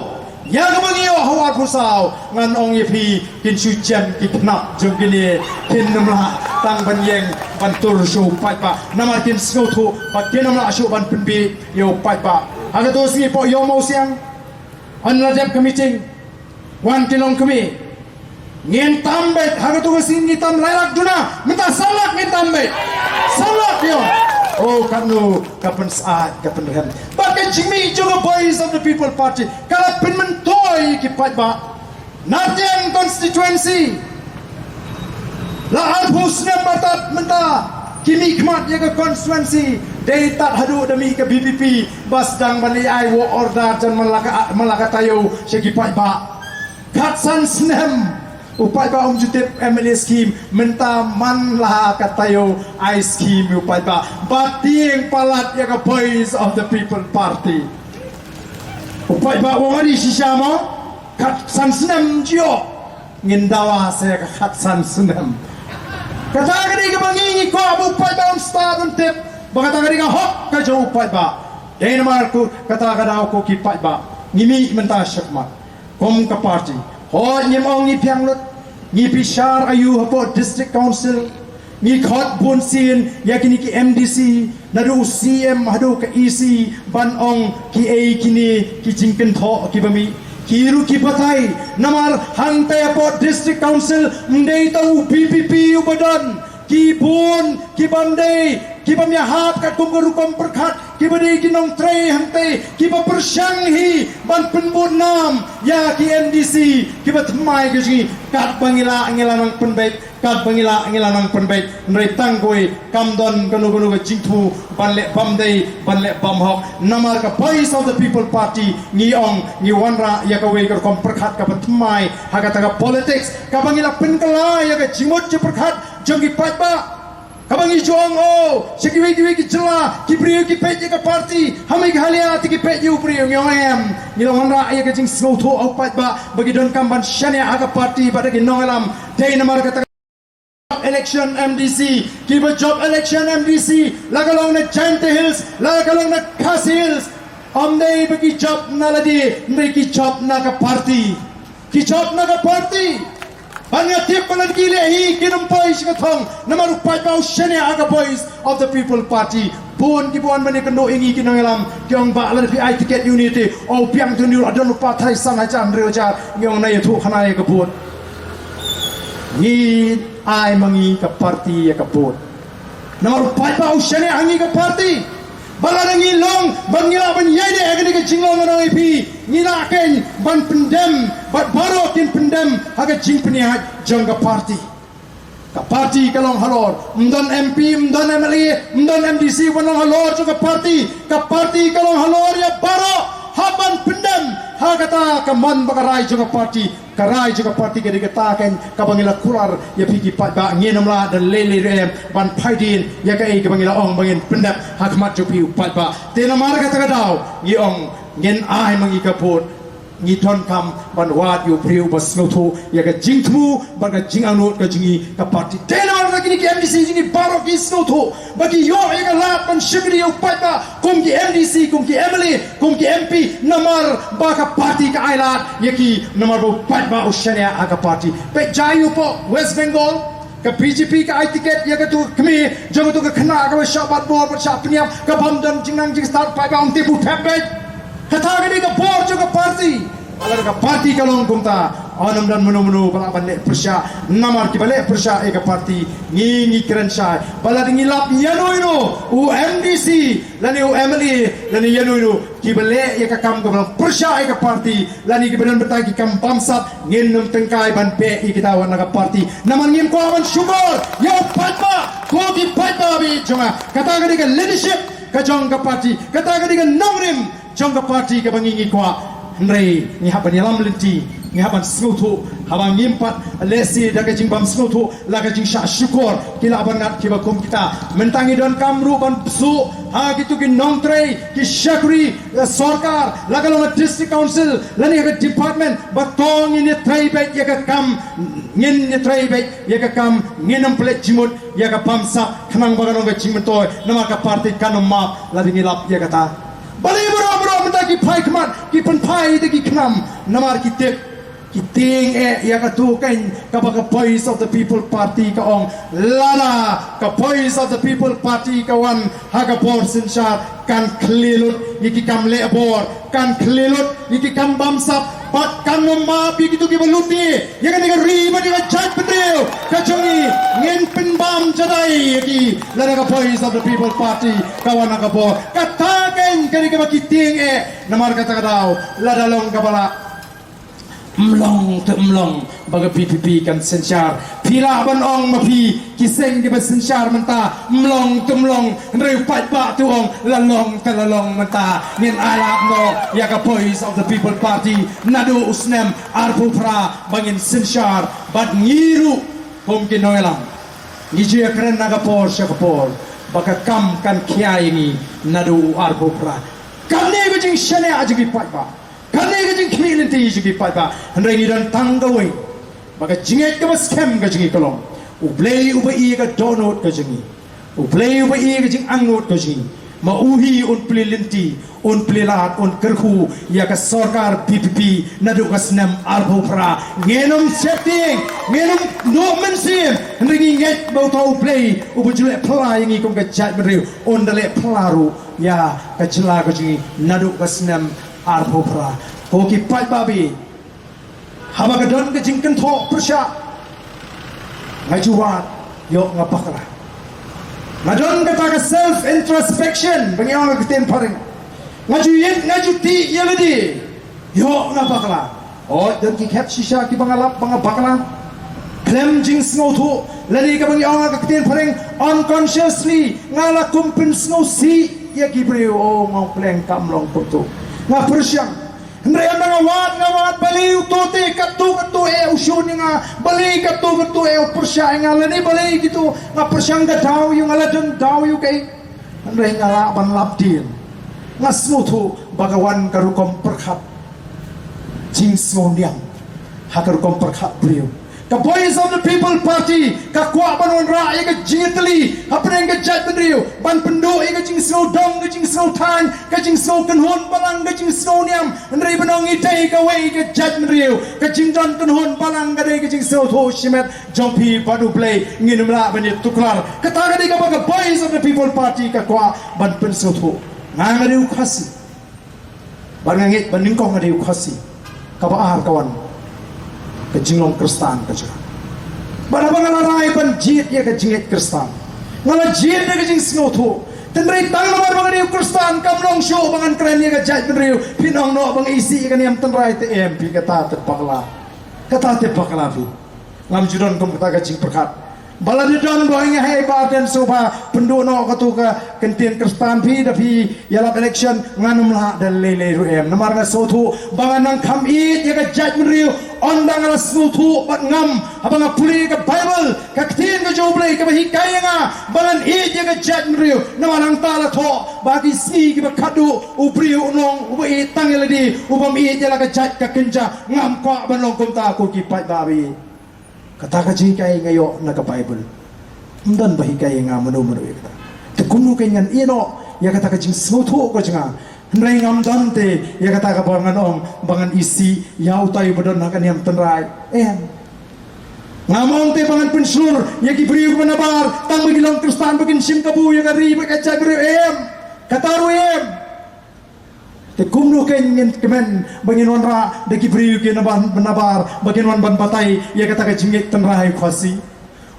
[SPEAKER 1] ya kebangiyo hawar pusau ngan ong yepi kin sucian kipnap jengkini kin namla tang banyeng bantur show patpa namar kin skoto pakin namla show ban penbi yo patpa aga to si po yo mau siang an rajab meeting wan kilong kami ngin tambet aga to sin ngitam layak juna minta salak ngin tambet salak yo oh kanu kapan saat kapan rehan bahkan Jimmy juga Voice of the People Party kalau penmentoy kipat ba Nadiang constituency lahat husna matat menta kimi kmat ya ke constituency day tak hadu demi ke BPP basdang bali ai wo order dan malaka tayo si kipat ba katsan snem upai ba jutip MLA scheme menta man lah katayo I scheme upai ba bating palat ya ka Voice of the People Party upai ba wari sisama kat san senam jio ngindawa saya kat san senam kata kali ka bangingi ko upai ba on start on tip bakata kali ka hok ka jo upai ba dai namar ko kata kada ko kipai ba ngimi menta syakma kom ka party ho nyemong ni piang lut ni pishar ayu hapo district council ni khot bun sin yakini ki MDC nadu CM hadu ka EC ban ong ki a kini ki jingpen tho ki bami kiru ki patai namar hantai hapo district council mdei tau PPP ubadan ki bun ki bandai ki bamya hat kat konguru kom perkhat ki badai ki nong tre hantai ki ba persyang hi ban penbun nam ya ki MDC ki ba tmai ki ji kat bangila nang penbaik kat bangila nang penbaik nrai tanggoi kamdon kanu ka jingthu banle bamdai banle bamhok namar ka Voice of the People Party ni ong ni wanra ya ka wei ka kom perkhat ka tmai hakata ka politics ka bangila penkala ya ka jimot je perkhat jongi patba kabangi juang oh sekiwi ki jela ki priyo ki peje ka party hamai halia ti ki peje priyo ngem nilong ra ya ka jing snotho au pat ba bagi don kamban shania aga party pada ki nongalam dei namar kata election MDC ki ba job election MDC lagalong na Giant Hills lagalong na Khasi Hills amdei bagi job naladi ndai ki job na ka party ki job na ka party Hanya tiap palan gile hi kinumpai sikathong namar upai bau shania aga Voice of the People Party pun kibuan bani kendo ingi kinangalam kyong ba la pi ticket unity o piang tu niu adon upa thai san ha jam reja ngong nai thu khana ka put ni ai mangi ka party ka put namar upai bau shania angi ka party balangi long bangila ban yede agni ke jinglong na ipi ngila ken ban pendem bat baro kin pendem haga jingpni ha jangga party ka party kalong halor mdon MP mdon MLA mdon MDC wanong halor juga party ka party kalong halor ya baro haban pendem hagata ka man bakarai juga party karai juga party ke digata ken ka bangila kular ya pigi pat ba ngenamla dan lele rem ban paidin ya ka e ka bangila ong bangin pendem hakmat jupi pat ba tena mar kata kadau ngi ong ngen ai mangi kaput ngithon kam ban wat yu priu bas ngotu ya ka jingthmu ban ka jinganut ka jingi ka party tenor ka kini MDC jingi barok is ngotu bagi yo ya ka lat ban shibri yu paita kum ki MDC kum ki MLA kum ki MP namar ba ka party ka ailat ya ki namar bo paita ushania aga party pe jayu po West Bengal ka BJP ka ai ticket ya ka tu kami jong tu ka khana ka shabat bor ba shapniam ka bamdan jingnang jing start pa ba umti bu thapet kata gini ka bor juga parti agar ka parti kalong kumta anam dan menu bala balik persya namar ki balik persya eka parti ngi keren syai bala dingi lap yano ino UMDC lani UMLA lani yano ino ki balik eka kam ka bala persya eka parti lani ki benan betagi kam bamsat ngin num tengkai ban pe kita wan ka parti naman ngim ko awan syukur yo patma ko ki patma bi jonga kata gini ka leadership ka jong ka parti kata gini ka nongrim jong ka parti ka bangingi kwa nrei ni haban yalam linti ni haban snutu habang nimpat lesi daga jing bam snutu laga jing sha syukur kila aban ngat kiba kum kita mentangi don kamru ban su ha gitu ki nongtrei ki syakri sarkar laga long district council lani ka department batong ini trai baik ya ka kam ngin ni trai baik ya ka kam nginam plek jimut ya ka pamsa khanang baganong ka jingmentoy nama ka parti kanum map ladi ngilap ya kata bali bro menta ki phai khman ki pan phai de ki khnam namar ki tep ki ting ya ka tu kan ka ba ka voice of the people party ka ong lala ka voice of the people party ka wan ha ka por sin sha kan khlilut ki kam le bor kan khlilut ki kam bam sap bat kan ma pi gitu ki baluti ya kan ri ba di chat pedeu ka chongi ngin pin bam jadai ki lala ka voice of the people party ka wan ka bor kata kani ka kiting namar kata kadau ladalong kabala mlong baga PPP kan sensyar pila ban ong mapi kiseng di sensyar menta mlong reu pat ba tu ong lalong menta nin alak no ya ka voice of the people party nadu usnem arpu pra bangin sensyar bat ngiru hom kinoelang ngije keren naga por syakapor baka kam kan kiai ni nadu arpu pra kane gajing shane ajigi pat ba kane gajing khilenti ajigi pat ba handai ni dan tanggawai baka jinget ka scam gajing kolong ublei ubai ka donut gajing ublei ubai gajing angut gajing mauhi un plilinti un plilat un kerhu ya ka sarkar PPP nadu kasnam arbu pra ngenom setting ngenom no mensim ringi nget bau tau play ubujule play ngi kong ka chat meriu on dale plaru ya ka jela ka ji nadu kasnam arbu pra ko ki pat babi haba ka don ka jingkan tho persya ngajuat yo ngapakra ngadon kata ka self introspection bagi orang ketin paring ngaju ti yeledi yo ngapakla oh dan ki kap shisha ki bangalap bangapakla klem jing snow tu lari ka bagi orang ketin paring unconsciously ngala kumpin snow si ya ki breu oh ngau pleng kamlong putu ngapersyang Hendai ngawat bali utote katu usun nga bali katu persya nga lani bali gitu nga persyang ka daw yung aladon daw yung kay hendai ngalaban labdin nga smutu bagawan karukom perkhat jing smondiang hakarukom perkhat beliau ka voice of the people party ka kwa banon ra ka jingitli hapren ka jat bendrio ban pendo ka jing snow dong ka jing snow tan ka jing snow kanhon balang ka jing snow niam ndrei banong itei ka wei ka jat bendrio ka jing don kanhon balang ka dei ka jing snow tho shimet jongpi padu play nginumla banit tuklar kata ka dei ka baga voice of the people party ka kwa ban pen snow tho ngangariu khasi ban ngit ban ningkong ngariu khasi ka baar kawan ke jinglong kristan ke jang bana bangala rai ban jit ya ke jingit kristan ngala jit ya ke jing snotu tenrei tang nomor bangani kristan kamlong show bangan keren ya ke jat benriu pinong no bang isi kan yam tenrai te MP kata te pakla vi ngam judon kom kata ke jing perkat Baladidan bohongnya hai badan soba pendono katuka kentien Kristen pi tapi yalap election nganum lah dan lele ruem namar nga sotu banganang kam it ya ka judgment riu ondang ala sotu bat ngam abang puli ka Bible ka kentien ka joblay ka bahikai nga bangan it ya ka judgment riu namarang tala to bagi si ki bakadu ubriu nong ubai tangeladi ubam it ya ka judge ka kenja ngam kwa banong kumta ko ki pai babi kata kaji kai ngayo na ka Bible ndan bahi kai nga manu kita te kunu kenyan ino ya kata kaji soto ko jinga ndai ngam dante ya kata ka bangan isi yau tai bodon hakan yam tenrai ngamong te bangan pensur ya ki briu manabar tang bagilong Kristen bagin sim kabu ya kari bakaca briu kataru te kumno kenyen kemen bangin wanra de kibriu ke naban benabar bagin wan ban batai ya kata ka jingit tenrai khasi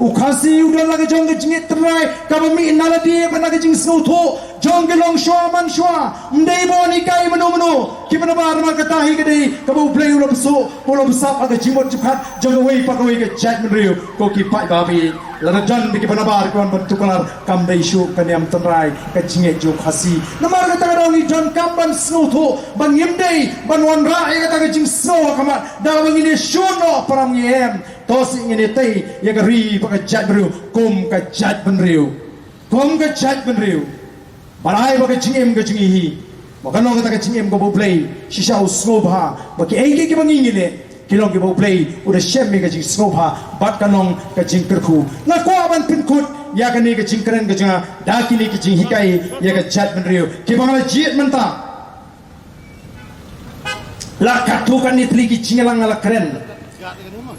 [SPEAKER 1] u khasi udah laga jong ke jingit tenrai ka bami nala die banaga jing snutho jong ke long shwa man shwa ndei boni kai menu ki benabar ma kata hi gede ka bu play ulo besap aga jimot jukhat jong wei pakoi ke jat menriu ko ki pai babi lana jan biki benabar kawan bentukalar kam dei shu kaniam tenrai ka jingit jo khasi namar kata ka ni jan kam ban snutho ban yimdei ban wan ra ya kata ka jing sno kama da bang ini shuno param yem tos ingin tei ya ka ri pa ka jat menriu kum ka jat menriu barai baka jingem ka jingihi makano kata ka jingem ko play shisha usnobha baki ege ki bangingile kilong ki play udah shemme ka jing snobha bat kanong ka jing kerku na ko aban pinkut ya ka ni ka jing keren ka jinga dakini ki jing hikai ya ka jat menriu ki bangala jiet menta la katukan ni tli ki jingalang ala keren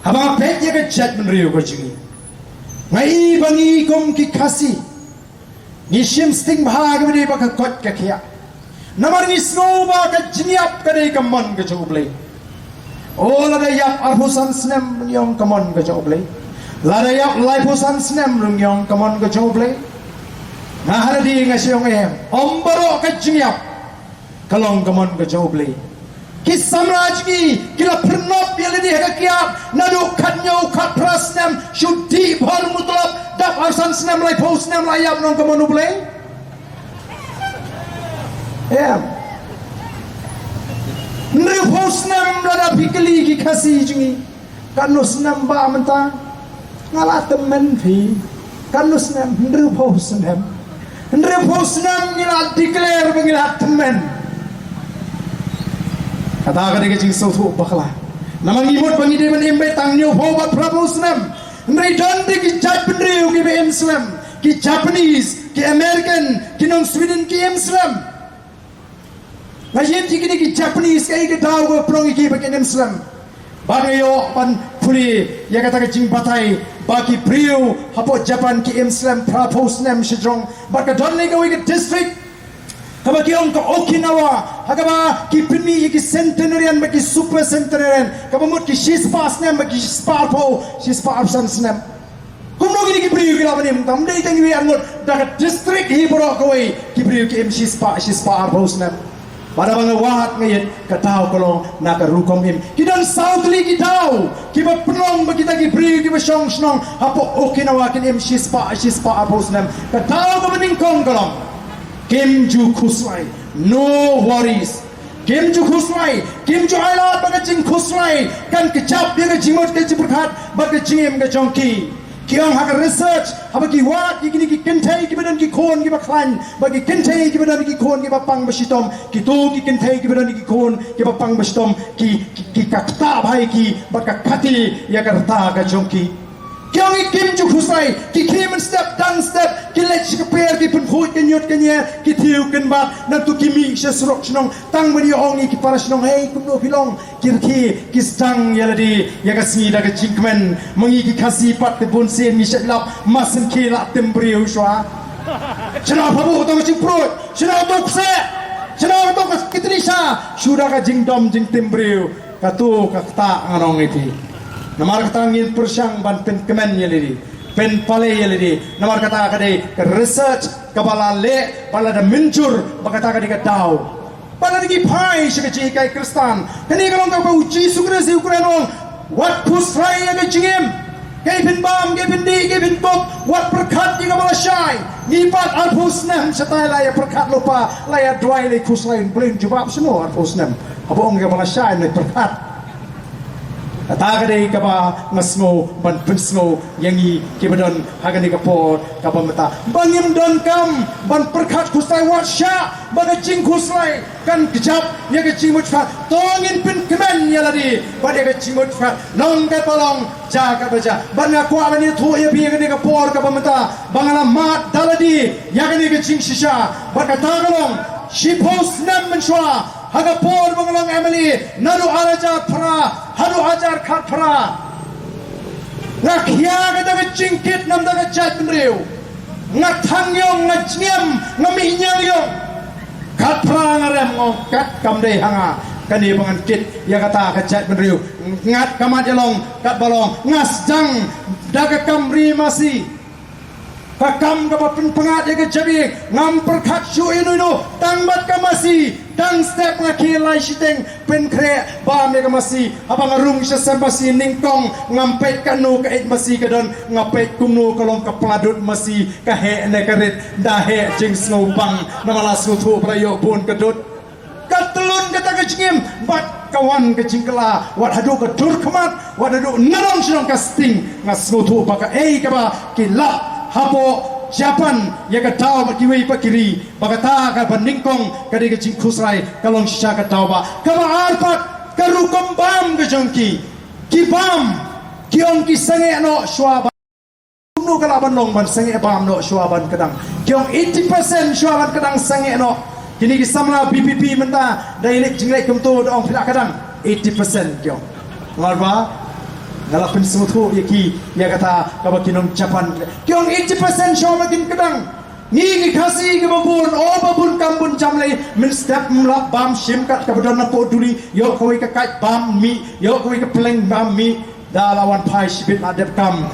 [SPEAKER 1] haba pet ya ka jat menriu ka jingi ngai bangi kom ki khasi Nishim sting bahag mene baka kot ka kya namar ni snow ba ka jiniap ka dei kamon ka joblay ola da yap arhusan snem nyong kamon ka joblay la da yap laifusan snem nyong kamon ka joblay na haradi nga siyong em ombaro ka jiniap kalong kamon ka joblay ki samraj ki kila pernop yalidi ha kya nadu khanyo khat prasnem shuddhi bhar mutlab dap arsan snem lai pos snem lai yap nong kamonu play nri pos snem lada pikeli ki khasi jingi kanu snem ba menta ngala temen phi kanu snem nri pos snem ngila declare ngila temen kata ka dege jing sotu bakla namang imot bangi de man imbe tang new hobat prabosnam ndai dande ki jat pendriu ki be Islam ki Japanese ki American ki non Sweden ki Islam ngajem ki Japanese kai ke daw go prong ki be Islam bagayo pan puli ya kata ka jing batai baki priu hapo Japan ki Islam prabosnam shijong baka donne go ki district kaba ki ong ka Okinawa hakaba ki pini ki centenarian ba ki super centenarian kaba mot ki shispa snem ba ki shispa absan snem kumno ki priu ki labanim tam dei tang wi angot daga district hi boro ko wi ki priu ki shispa arbo snem pada bang wahat ngayet katao kolong naka rukom him kidan southly ki daw ki ba plong ba kita ki priu ki ba shong snong hapo Okinawa kin shispa arbo snem katao ba ning kong kolong Kim Ju Khusrai, no worries. Kim Ju Khusrai, Kim Ju Ailat baga jing Khusrai, kan kecap dia ke jimot ke ciburkhat baga jim ke jongki. Kiong hak research, haba ki wat ki gini ki kentai ki badan ki kon ki baklan, bagi kentai ki badan ki kon ki bapang basitom, ki tu ki kentai ki badan ki kon ki bapang basitom, ki kakta bhai ki baga khati ya karta ka jongki. Kiong Kim Ju Khusrai ki kim step down step ki lech ki per ki pun khoi kan yot kan ye ki thiu kan ba na tu ki mi se srok snong tang bani ong ni ki paras nong hey kum no pilong ki stang yaladi ya ka si da ka jinkmen mangi ki khasi pat te bon sen mi se lap masen ki la tembriu shwa chana phabu to ka pro chana to se chana to ka kitrisha shuda ka jingdom jing tembriu ka tu ka ta ngarong iti namar kata ngin persyang ban pen kemen yelidi pen pale yelidi namar kata kade research kabala le pala da minjur bakata kade ka daw pala di pai shikaji kai kristan kani kalong ka uji sukre si ukrenong what pusrai ya ka jingem Kay pinbam, kay pindi, kay pinbok, wat perkat juga Malaysia. Ngipat arpusnem setai laya perkat lupa laya dry lay kuslain belin jawab semua arpusnem. Abong ke Malaysia lay perkat. Kata kadai kaba ngasmo ban pensmo yangi kibadon hagani kapor kaba mata bangim don kam ban perkat kuslai wat sya baga cing kuslai kan kejap ya ke cing mutfat tongin pin kemen ya ladi pada ke cing mutfat long ke tolong jaga baja ban aku abani thu ya bi ngani kapor kaba mata bangala mat daladi ya gani ke cing shisha ban kata kalong shipos nam menshwa haga por bangalang Emily nalu araja pra halu ajar khat pra ngakhia ga daga cingkit nam daga chat mriu ngathang yong ngachniam ngami nyang yong khat pra ngarem ngokat kamdei hanga kani bangan kit ya kata ka chat mriu ngat kamat yalong kat balong ngas jang daga kamri masi kakam kapan pengat ya kejabi ngam perkat syu inu tangbat kamasi tang step ngaki lai siteng pen kre ba me kamasi abang arung sesembasi ningkong ngampet kanu ka et masi kadon ngapet kumnu kolong kapladut masi kahe ne karit dahe jing snobang namala sutu prayo pun kedut katelun kata kecingim bat kawan kecingkela wat hadu kedur kemat wat hadu narong sinong kasting ngasnutu baka kaba kilap hapo Japan ya katau makiwi pakiri bagata ka bandingkong kadi kecing kusrai kalong sisa katau ba kama arpat karukom bam kejongki kibam kiong kisange no shwaba nu kala bandong ban sange bam no shwaban kadang kiong 80% shwaban kadang sange no kini kisamla BPP menta direct jinglek kumtu dong pila kadang 80% kiong ngarba ngalapin semutu yaki ya kata kabakinom Japan kiong 80% show makin kadang ni kasi ke babun babun kambun jamlai min step mulak bam shimkat kabadon na po duli yo koi ka kait bam mi yo koi ka pleng bam mi dalawan pai shibit adep kam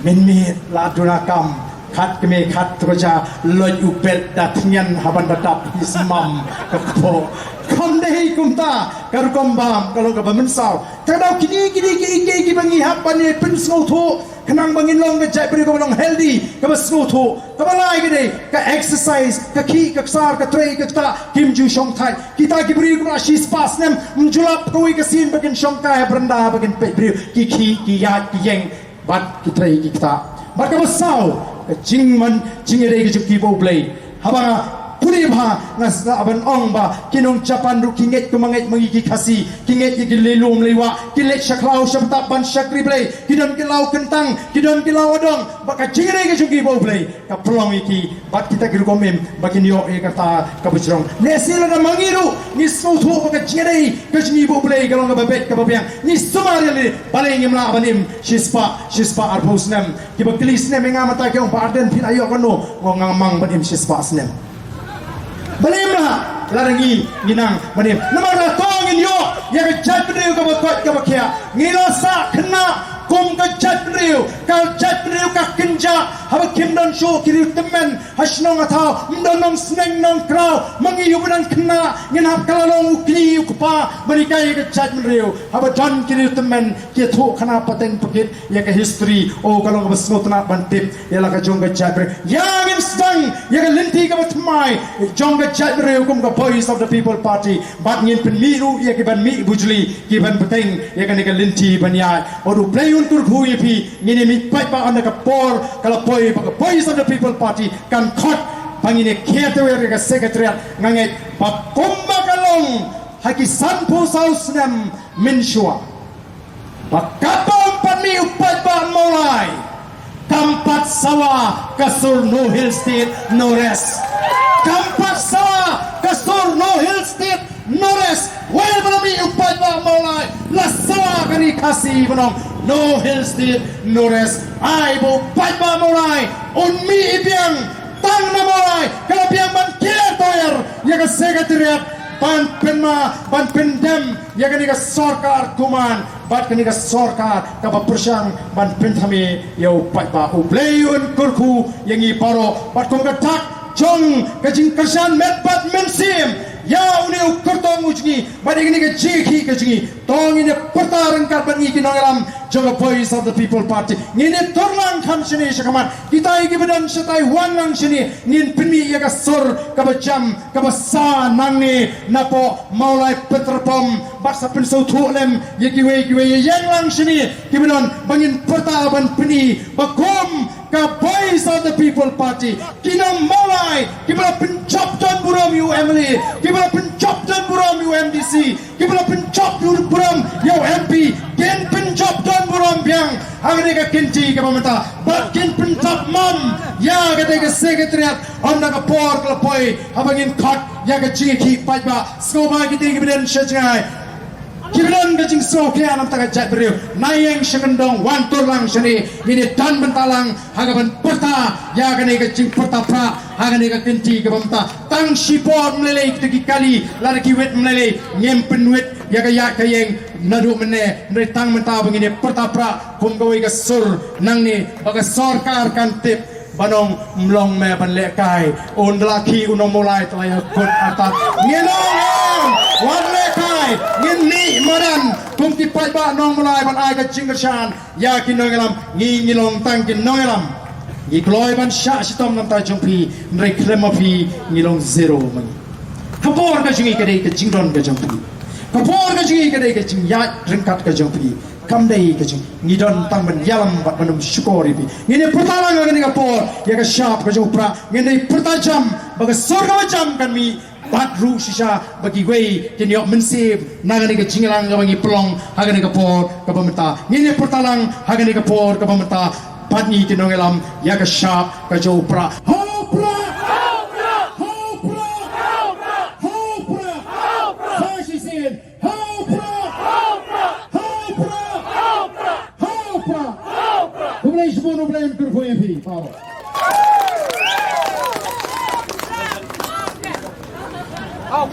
[SPEAKER 1] min mi laduna kam khat keme khat troja loj upet datnyan haban datap ismam kakpo kondei kumta karukom bam kalau ka bamensau kadau kini ki bangi hapane pensau tho kanang bangin long ka jai beri ko long healthy ka basau tho ka balai gede ka exercise ka ki ka sar ka trei ka ta kim ju shong thai kita ki beri ko shi spas nem mjulap ko ka sin bagin shong ta branda bagin pe beri ki ya ki yeng bat ki trei ki ta maka basau jingman jingere ke juki bo play habanga puri bha ngas aban ong ba kinong Japan ru kinget ko manget mangiki kasi kinget ki lelum lewa kilet shaklau shamta ban shakri play kidon kilau kentang kidon kilau odong baka jingere ke juki bo play ka plong iki bat kita kiru komem bakin yo e kata ka bujrong nesila na mangiru ni sotu baka jingere ke juki bo play kalong ka babet ka babyang ni sumari le baleng imla abanim shispa arposnem ki baklis ne mengamata ke ong parden pin ayo kono ngamang badim shispa snem Balimlah larangi ginang banim namara tongin yo ya ke chat riu ka bakot ka bakya ngilasa kena kum ka chat riu ka kenja haba kimdon shu kiriu temen hasnong atau mdonong sneng nong krau mangi yubudan kena nginap kalalong ukni ukpa berikai ka chat riu haba don kiriu temen ki thu khana paten pakit ya ke history kalong ka basnotna bantip ya la ka jong ka chat riu ya min stang ya ka linti ka batmai jong ka chat riu kum ka voice of the people party bat ngin pen miru ya ke ban mi bujli ki ban peteng ya ka nika linti banya odu playun tur khu yepi ngini mi pai pa on ka por kala poi pa voice of the people party kan khot pangine khetewer ka secretariat ngangai pa komba kalong haki sanpo sausnam minshua pa kapong pan mi upai pa molai kampat sawa kasur no hill state no rest kampat sawa kasur no hill state no rest wal banami upai pa molai la sawa kani kasi banong no hill state no rest ai bo pai pa molai on mi ibiang tang na molai kalau biang ban kier toyer ya ka secretariat ban pendem ya kani ka sarkar kuman bat kani ka sarkar ka persang ban pentami ya upai pa uplayun kurku yang i paro bat kong ka tak jong kajing kersan met bat mensim ya uni ukurtong ujngi badi ini ke jeki ke jingi tong ini pertarung karban iki nongelam jaga voice of the people party ngine torlang kham sini shakaman kita iki bedan setai wanlang sini ngin pini ya ka sur ka bajam ka basa nangni napo maulai peterpom baksa pensau thuolem yeki we yang lang sini kibedan bangin pertaban pini bakom ka voice of the people party kina maulai kibala pencop dan buram UMLA kibala pencop dan buram UMDC kibala pencop dan buram MP gen pencop dan buram biang agni ka kinti ka pamata bakin pencop mam ya ka de secretariat onna ka por ka poi habangin khat ya ka jiki pajba skoba ki de giben shajai kibelan ka jing so kya nam ta jat beriu nayeng shakandong wan turlang shani ini dan bentalang hagaban perta ya ka ne ka jing perta pra hagane ka kinti ka pamata tang shipor mlele ki kali lar ki wet mlele nyempen wet ya ka yeng nadu mene nri tang menta bangini pertapra kumgawi ka sur nangni baga sarkar kan tip banong mlong me ban lekai on laki unong mulai telaya kun atat ngilong wan lekai ngini maran kum ki pajba nong mulai ban ai ka chingashan ya kinongelam ngilong tang kinongelam ikloi ban sha sitom nam ta jongpi nri kremapi ngilong zero man kapor ka jingi ka dei ka jingron ka jongpi kapor ka jingi ka dei ka jing ya ringkat ka jongpi kamdai ka jing ngidon tang ban yalam bat manum syukori bi ngene pertalang ka ni kapor ya ka syap ka jongpra ngene pertajam baga sorga macam kan mi bat ru shisha bagi wei kini ok mensib nagani ka jingalang ka bangi pelong hagani kapor ka pamenta ngene pertalang hagani kapor ka pamenta patni kinongelam ya ka syap ka jongpra hopra no blame per voi fi Paolo oh